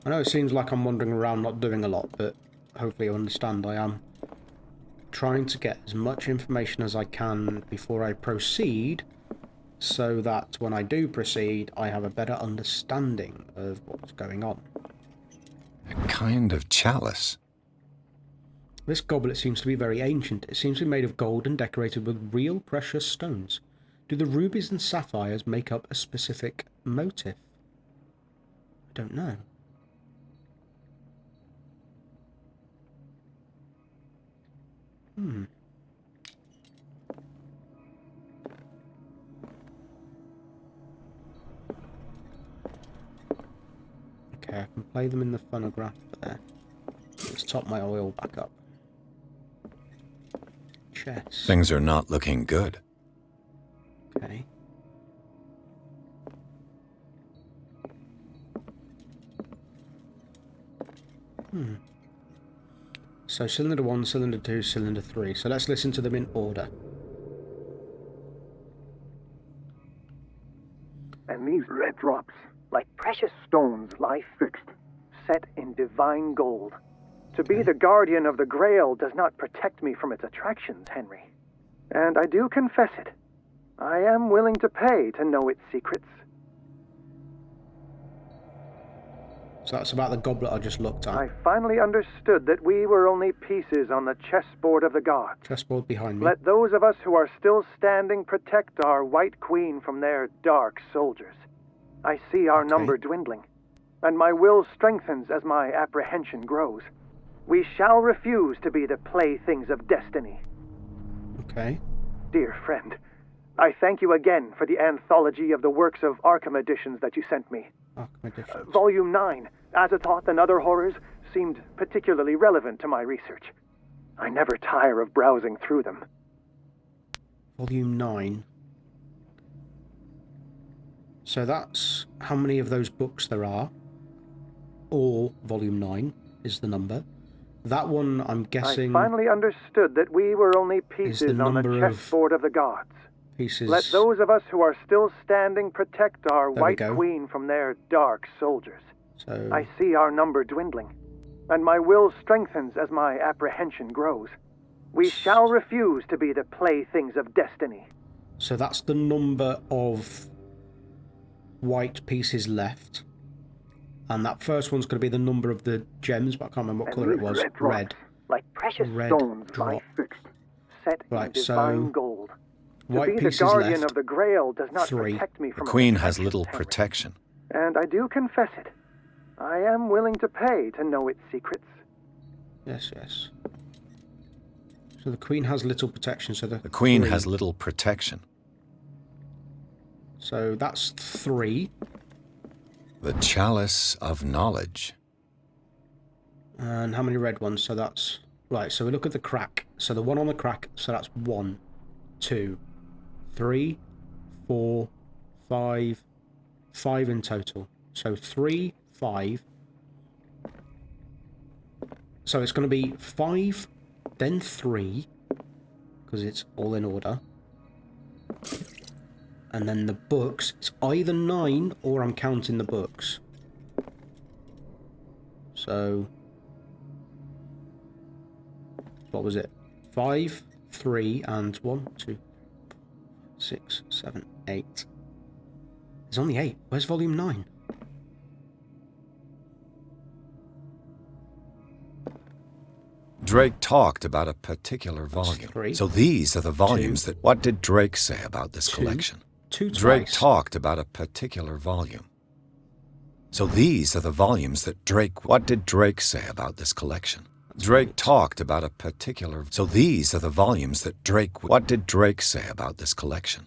I know it seems like I'm wandering around not doing a lot, but hopefully you understand I am trying to get as much information as I can before I proceed, so that when I do proceed, I have a better understanding of what's going on. A kind of chalice. This goblet seems to be very ancient. It seems to be made of gold and decorated with real precious stones. Do the rubies and sapphires make up a specific motif? I don't know. Okay, I can play them in the phonograph there. Let's top my oil back up. Chess. Things are not looking good. Okay. So cylinder 1, cylinder 2, cylinder 3. So let's listen to them in order. And these red drops, like precious stones, lie fixed, set in divine gold. To be the guardian of the Grail does not protect me from its attractions, Henry. And I do confess it. I am willing to pay to know its secrets. So that's about the goblet I just looked at. I finally understood that we were only pieces on the chessboard of the gods. Chessboard behind me. Let those of us who are still standing protect our White Queen from their dark soldiers. I see our number dwindling, and my will strengthens as my apprehension grows. We shall refuse to be the playthings of destiny. Okay. Dear friend, I thank you again for the anthology of the works of Arkham editions that you sent me. Arkham Editions. Volume 9, Azathoth and Other Horrors, seemed particularly relevant to my research. I never tire of browsing through them. Volume 9. So that's how many of those books there are. All Volume 9 is the number. That one, I'm guessing, I finally understood that we were only is pieces the on the number of chessboard of the gods. pieces. Let those of us who are still standing protect our There we White go. Queen from their dark soldiers. So I see our number dwindling, and my will strengthens as my apprehension grows. We shall refuse to be the playthings of destiny. So that's the number of white pieces left. And that first one's going to be the number of the gems, but I can't remember what colour it was. Red. Red. Like precious Red stones drop. lie fixed, set Right, in divine so gold. To white be the pieces guardian left. of the Grail does not 3. protect me The from Queen its has attractions, little Henry. protection. And I do confess it. I am willing to pay to know its secrets. Yes, yes. So the Queen has little protection, so The Queen 3. has little protection. So that's 3. The Chalice of Knowledge. And how many red ones? So that's... Right, so we look at the crack. So the one on the crack, so that's 1, 2, 3, 4, 5, 5 in total. So 3, 5. So it's going to be 5, then 3, because it's all in order. And then the books, it's either 9 or I'm counting the books. So... What was it? 5, 3, and 1, 2, 6, 7, 8. There's only 8. Where's volume 9? Drake talked about a particular volume. 3. So these are the volumes 2. that... What did Drake say about this 2. collection? 2 Drake twice. talked about a particular volume. So these are the volumes that Drake... What did Drake say about this collection? Drake talked about a particular... So these are the volumes that Drake... What did Drake say about this collection?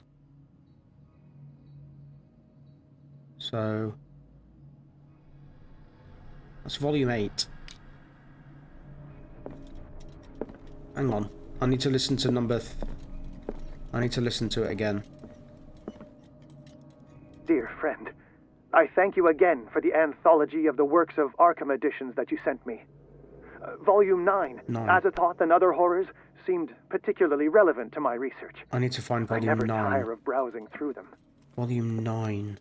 So... That's volume 8. Hang on. I need to listen to number... I need to listen to it again. Dear friend, I thank you again for the anthology of the works of Arkham editions that you sent me. Volume 9, 9. Azathoth and Other Horrors, seemed particularly relevant to my research. I need to find I volume never 9. tire of browsing through them. Volume 9.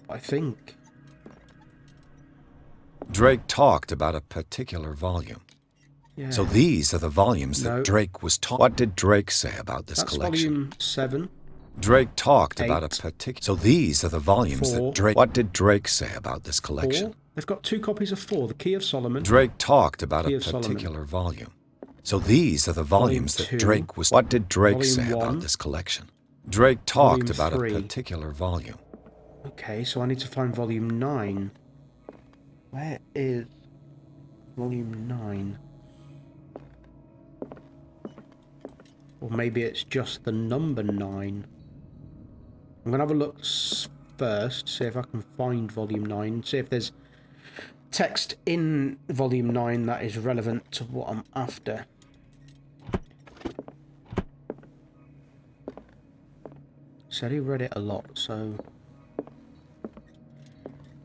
I think. Drake talked about a particular volume. Yeah. So these are the volumes that No. Drake was taught. What did Drake say about this That's collection? volume 7. Drake talked about a 8. particular... So these are the volumes 4. that Drake... What did Drake say about this 4. collection? They've got 2 copies of 4. The Key of Solomon. Drake talked about Key a of Solomon. particular volume. So these are the volumes Volume 2. that Drake was... What did Drake Volume say 1. about this collection? Drake talked Volume about 3. a particular volume. Okay, so I need to find volume 9. Where is volume 9? Or maybe it's just the number 9. I'm going to have a look first, see if I can find volume 9, see if there's text in volume 9 that is relevant to what I'm after. Said he read it a lot, so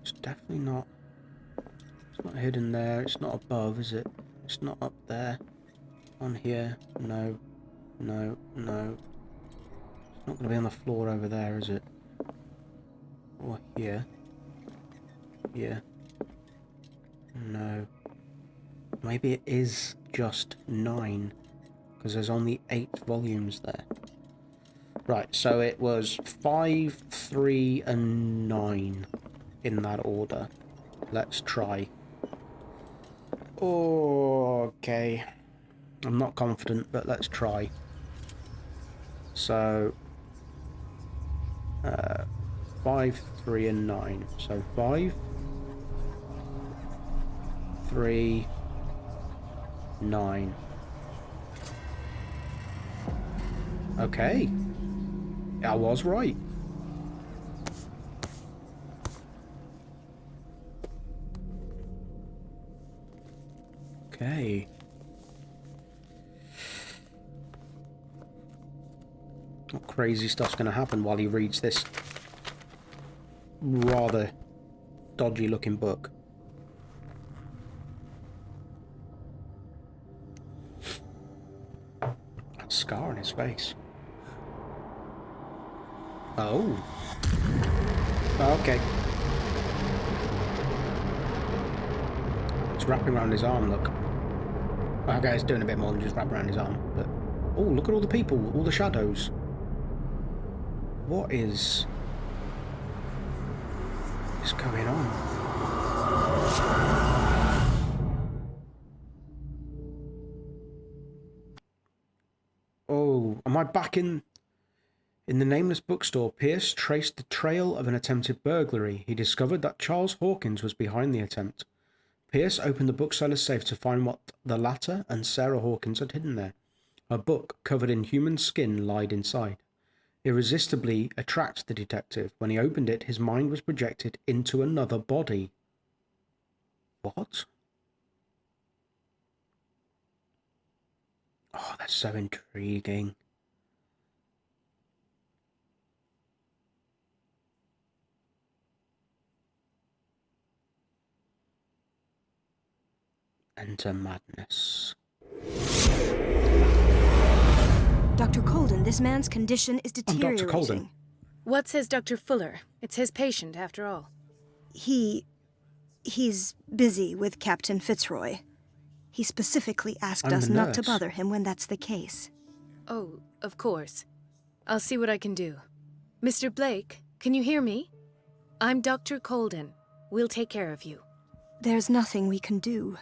it's definitely not. It's not hidden there. It's not above, is it? It's not up there. On here, no, no, no. It's not going to be on the floor over there, is it? Or here. Here. No. Maybe it is just 9, because there's only 8 volumes there. Right, so it was 5, 3, and 9 in that order. Let's try. Okay. I'm not confident, but let's try. So, 5, 3, and 9. So 5, 3, 9. Okay. I was right. Okay. What crazy stuff's going to happen while he reads this rather dodgy looking book? That scar on his face. Oh. Okay. wrapping around his arm, look. Okay, it's doing a bit more than just wrap around his arm, but... Oh, look at all the people, all the shadows. What is going on? Oh, am I back in the nameless bookstore? Pierce traced the trail of an attempted burglary. He discovered that Charles Hawkins was behind the attempt. Pierce opened the bookseller's safe to find what the latter and Sarah Hawkins had hidden there. A book covered in human skin lied inside. Irresistibly attracted the detective. When he opened it, his mind was projected into another body. What? Oh, that's so intriguing. Enter madness. Dr. Colden, this man's condition is deteriorating. Dr. Colden. What says Dr. Fuller? It's his patient, after all. He's busy with Captain Fitzroy. He specifically asked us not to bother him when that's the case. Oh, of course. I'll see what I can do. Mr. Blake, can you hear me? I'm Dr. Colden. We'll take care of you. There's nothing we can do.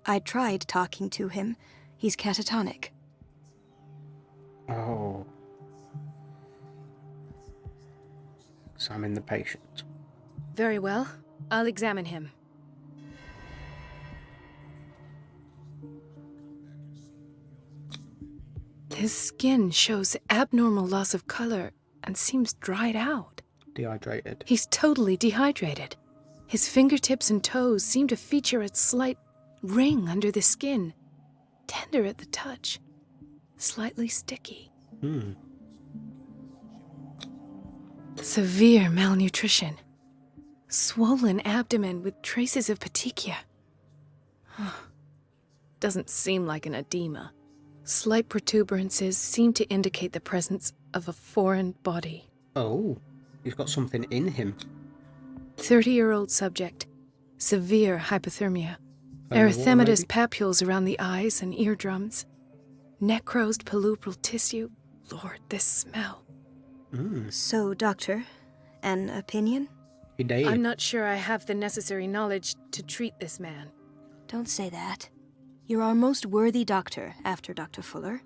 I tried talking to him. He's catatonic. Oh. Examine the patient. Very well. I'll examine him. His skin shows abnormal loss of color and seems dried out. Dehydrated. He's totally dehydrated. His fingertips and toes seem to feature a slight ring under the skin. Tender at the touch. Slightly sticky. Severe malnutrition. Swollen abdomen with traces of petechia. Doesn't seem like an edema. Slight protuberances seem to indicate the presence of a foreign body. Oh, he's got something in him. 30-year-old subject. Severe hypothermia. Erythematous papules around the eyes and eardrums. Necrosed palpebral tissue. Lord, this smell. So, Doctor, an opinion? I'm not sure I have the necessary knowledge to treat this man. Don't say that. You're our most worthy doctor after Dr. Fuller.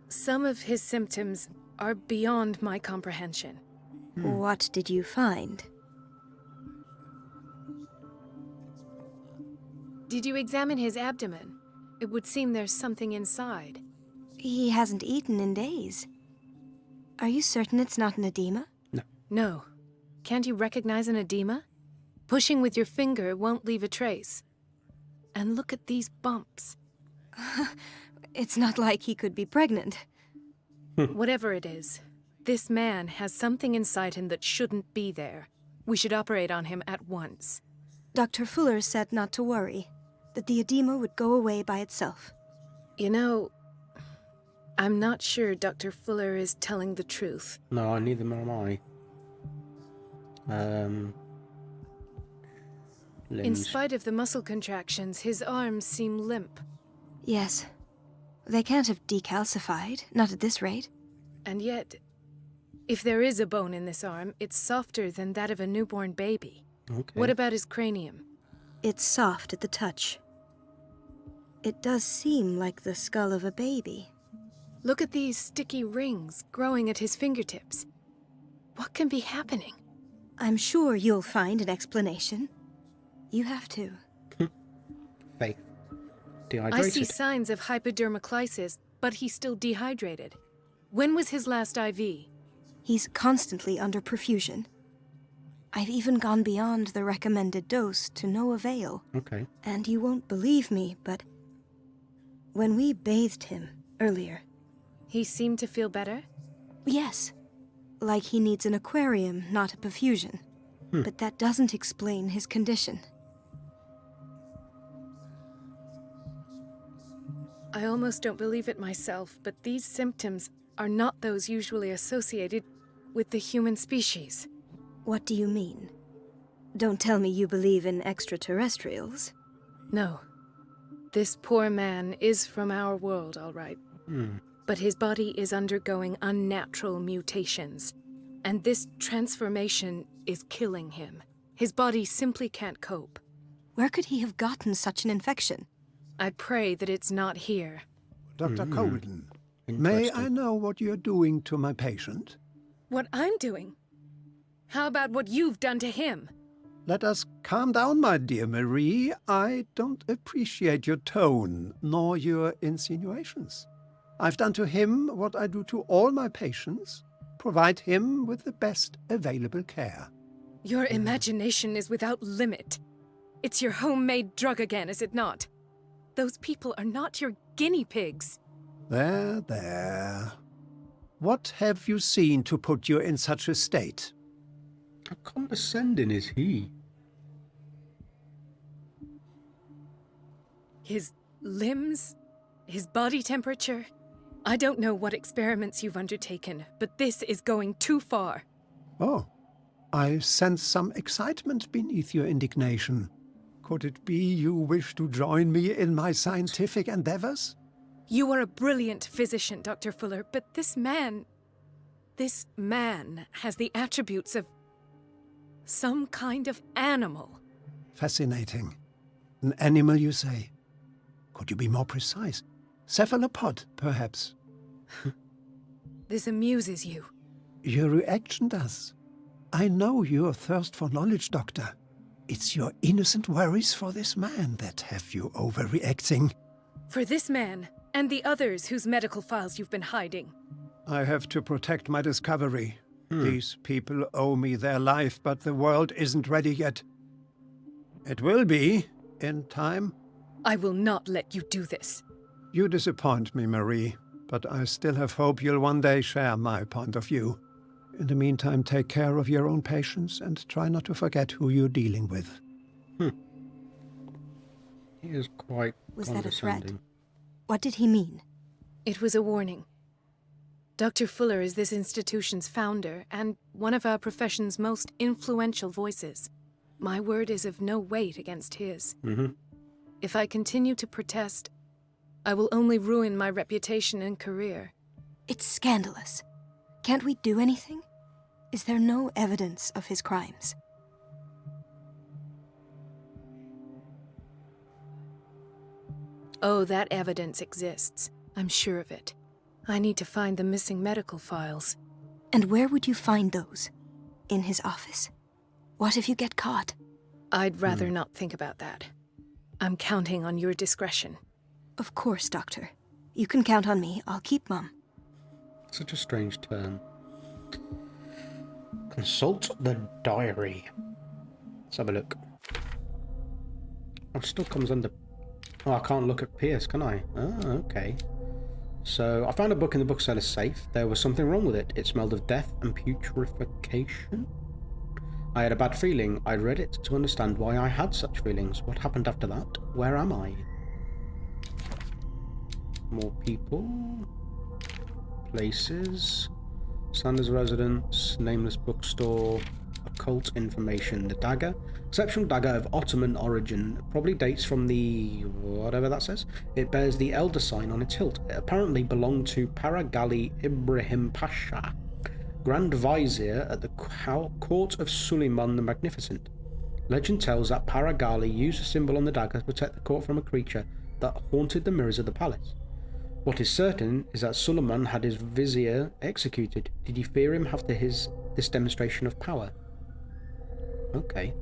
Some of his symptoms are beyond my comprehension. What did you find? Did you examine his abdomen? It would seem there's something inside. He hasn't eaten in days. Are you certain it's not an edema? No. Can't you recognize an edema? Pushing with your finger won't leave a trace. And look at these bumps. It's not like he could be pregnant. Whatever it is, this man has something inside him that shouldn't be there. We should operate on him at once. Dr. Fuller said not to worry, that the edema would go away by itself. You know, I'm not sure Dr. Fuller is telling the truth. No, neither am I. Limbs. In spite of the muscle contractions, his arms seem limp. Yes. They can't have decalcified, not at this rate. And yet, if there is a bone in this arm, it's softer than that of a newborn baby. Okay. What about his cranium? It's soft at the touch. It does seem like the skull of a baby. Look at these sticky rings growing at his fingertips. What can be happening? I'm sure you'll find an explanation. You have to. Faith. Dehydrated. I see signs of hypodermoclysis, but he's still dehydrated. When was his last IV? He's constantly under perfusion. I've even gone beyond the recommended dose to no avail. Okay. And you won't believe me, but when we bathed him earlier... He seemed to feel better? Yes. Like he needs an aquarium, not a perfusion. But that doesn't explain his condition. I almost don't believe it myself, but these symptoms are not those usually associated with the human species. What do you mean? Don't tell me you believe in extraterrestrials. No, This poor man is from our world, all right. But his body is undergoing unnatural mutations, and this transformation is killing him. His body simply can't cope. Where could he have gotten such an infection? I pray that it's not here. Dr. Colden, may I know what you're doing to my patient? What I'm doing? How about what you've done to him? Let us calm down, my dear Marie. I don't appreciate your tone, nor your insinuations. I've done to him what I do to all my patients, provide him with the best available care. Your imagination is without limit. It's your homemade drug again, is it not? Those people are not your guinea pigs. There, there. What have you seen to put you in such a state? How condescending is he? His limbs? His body temperature? I don't know what experiments you've undertaken, but this is going too far. Oh, I sense some excitement beneath your indignation. Could it be you wish to join me in my scientific endeavors? You are a brilliant physician, Dr. Fuller, but this man has the attributes of some kind of animal. Fascinating. An animal, you say? Could you be more precise? Cephalopod, perhaps? This amuses you. Your reaction does. I know your thirst for knowledge, Doctor. It's your innocent worries for this man that have you overreacting. For this man, and the others whose medical files you've been hiding. I have to protect my discovery. These people owe me their life, but the world isn't ready yet. It will be, in time. I will not let you do this. You disappoint me, Marie, but I still have hope you'll one day share my point of view. In the meantime, take care of your own patients and try not to forget who you're dealing with. He is quite Was that a threat? condescending. What did he mean? It was a warning. Dr. Fuller is this institution's founder and one of our profession's most influential voices. My word is of no weight against his. If I continue to protest, I will only ruin my reputation and career. It's scandalous. Can't we do anything? Is there no evidence of his crimes? Oh, that evidence exists. I'm sure of it. I need to find the missing medical files. And where would you find those? In his office? What if you get caught? I'd rather not think about that. I'm counting on your discretion. Of course, Doctor. You can count on me. I'll keep mum. Such a strange turn. Consult the diary. Let's have a look. Oh, it still comes under... Oh, I can't look at Pierce, can I? Oh, okay. So, I found a book in the bookseller's safe. There was something wrong with it. It smelled of death and putrefaction. I had a bad feeling. I read it to understand why I had such feelings. What happened after that? Where am I? More people. Places. Sanders residence. Nameless bookstore. Occult information. The dagger. Exceptional dagger of Ottoman origin. Probably dates from the... whatever that says. It bears the Elder sign on its hilt. It apparently belonged to Paragali Ibrahim Pasha, Grand Vizier at the court of Suleiman the Magnificent. Legend tells that Paragali used a symbol on the dagger to protect the court from a creature that haunted the mirrors of the palace. What is certain is that Suleiman had his vizier executed. Did he fear him after this demonstration of power? Okay.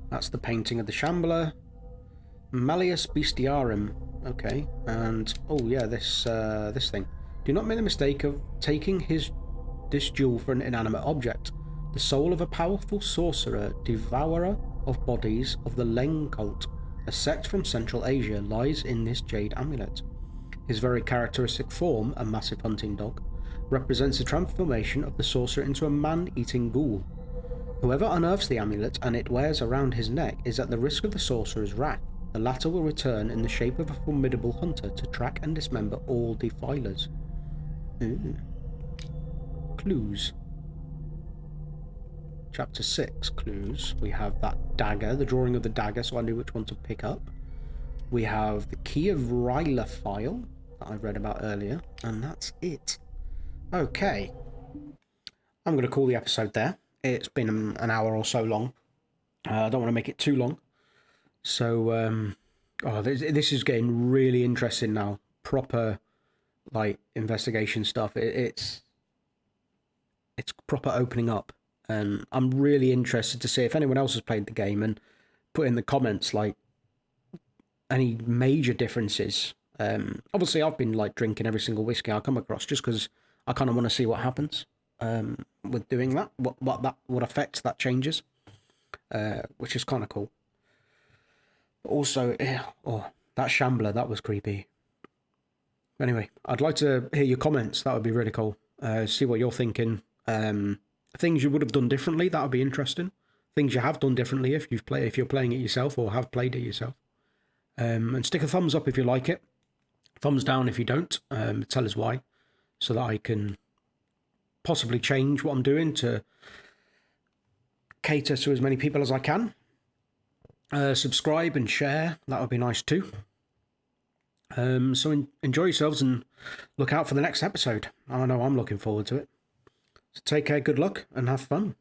That's the painting of the Shambler. Malleus Bestiarum. Okay. And, oh yeah, this thing. Do not make the mistake of taking this jewel for an inanimate object. The soul of a powerful sorcerer, devourer of bodies of the Leng cult, a sect from Central Asia, lies in this jade amulet. His very characteristic form, a massive hunting dog, represents the transformation of the sorcerer into a man-eating ghoul. Whoever unearths the amulet and it wears around his neck is at the risk of the sorcerer's wrath. The latter will return in the shape of a formidable hunter to track and dismember all defilers. Clues. Chapter 6, clues. We have that dagger, the drawing of the dagger, so I knew which one to pick up. We have the Key of Ryla file that I read about earlier, and that's it. Okay. I'm going to call the episode there. It's been an hour or so long. I don't want to make it too long. So, this is getting really interesting now. Proper, like, investigation stuff. It's proper opening up. And I'm really interested to see if anyone else has played the game and put in the comments, like, any major differences. Obviously, I've been, like, drinking every single whiskey I come across just because I kind of want to see what happens with doing that, what effects that changes, which is kind of cool. Also, that shambler, that was creepy. Anyway, I'd like to hear your comments. That would be really cool. See what you're thinking. Things you would have done differently, that would be interesting. Things you have done differently if you're playing it yourself or have played it yourself. And stick a thumbs up if you like it. Thumbs down if you don't. Tell us why, so that I can possibly change what I'm doing to cater to as many people as I can. Subscribe and share, that would be nice too. So enjoy yourselves and look out for the next episode. I know I'm looking forward to it. So take care, good luck, and have fun.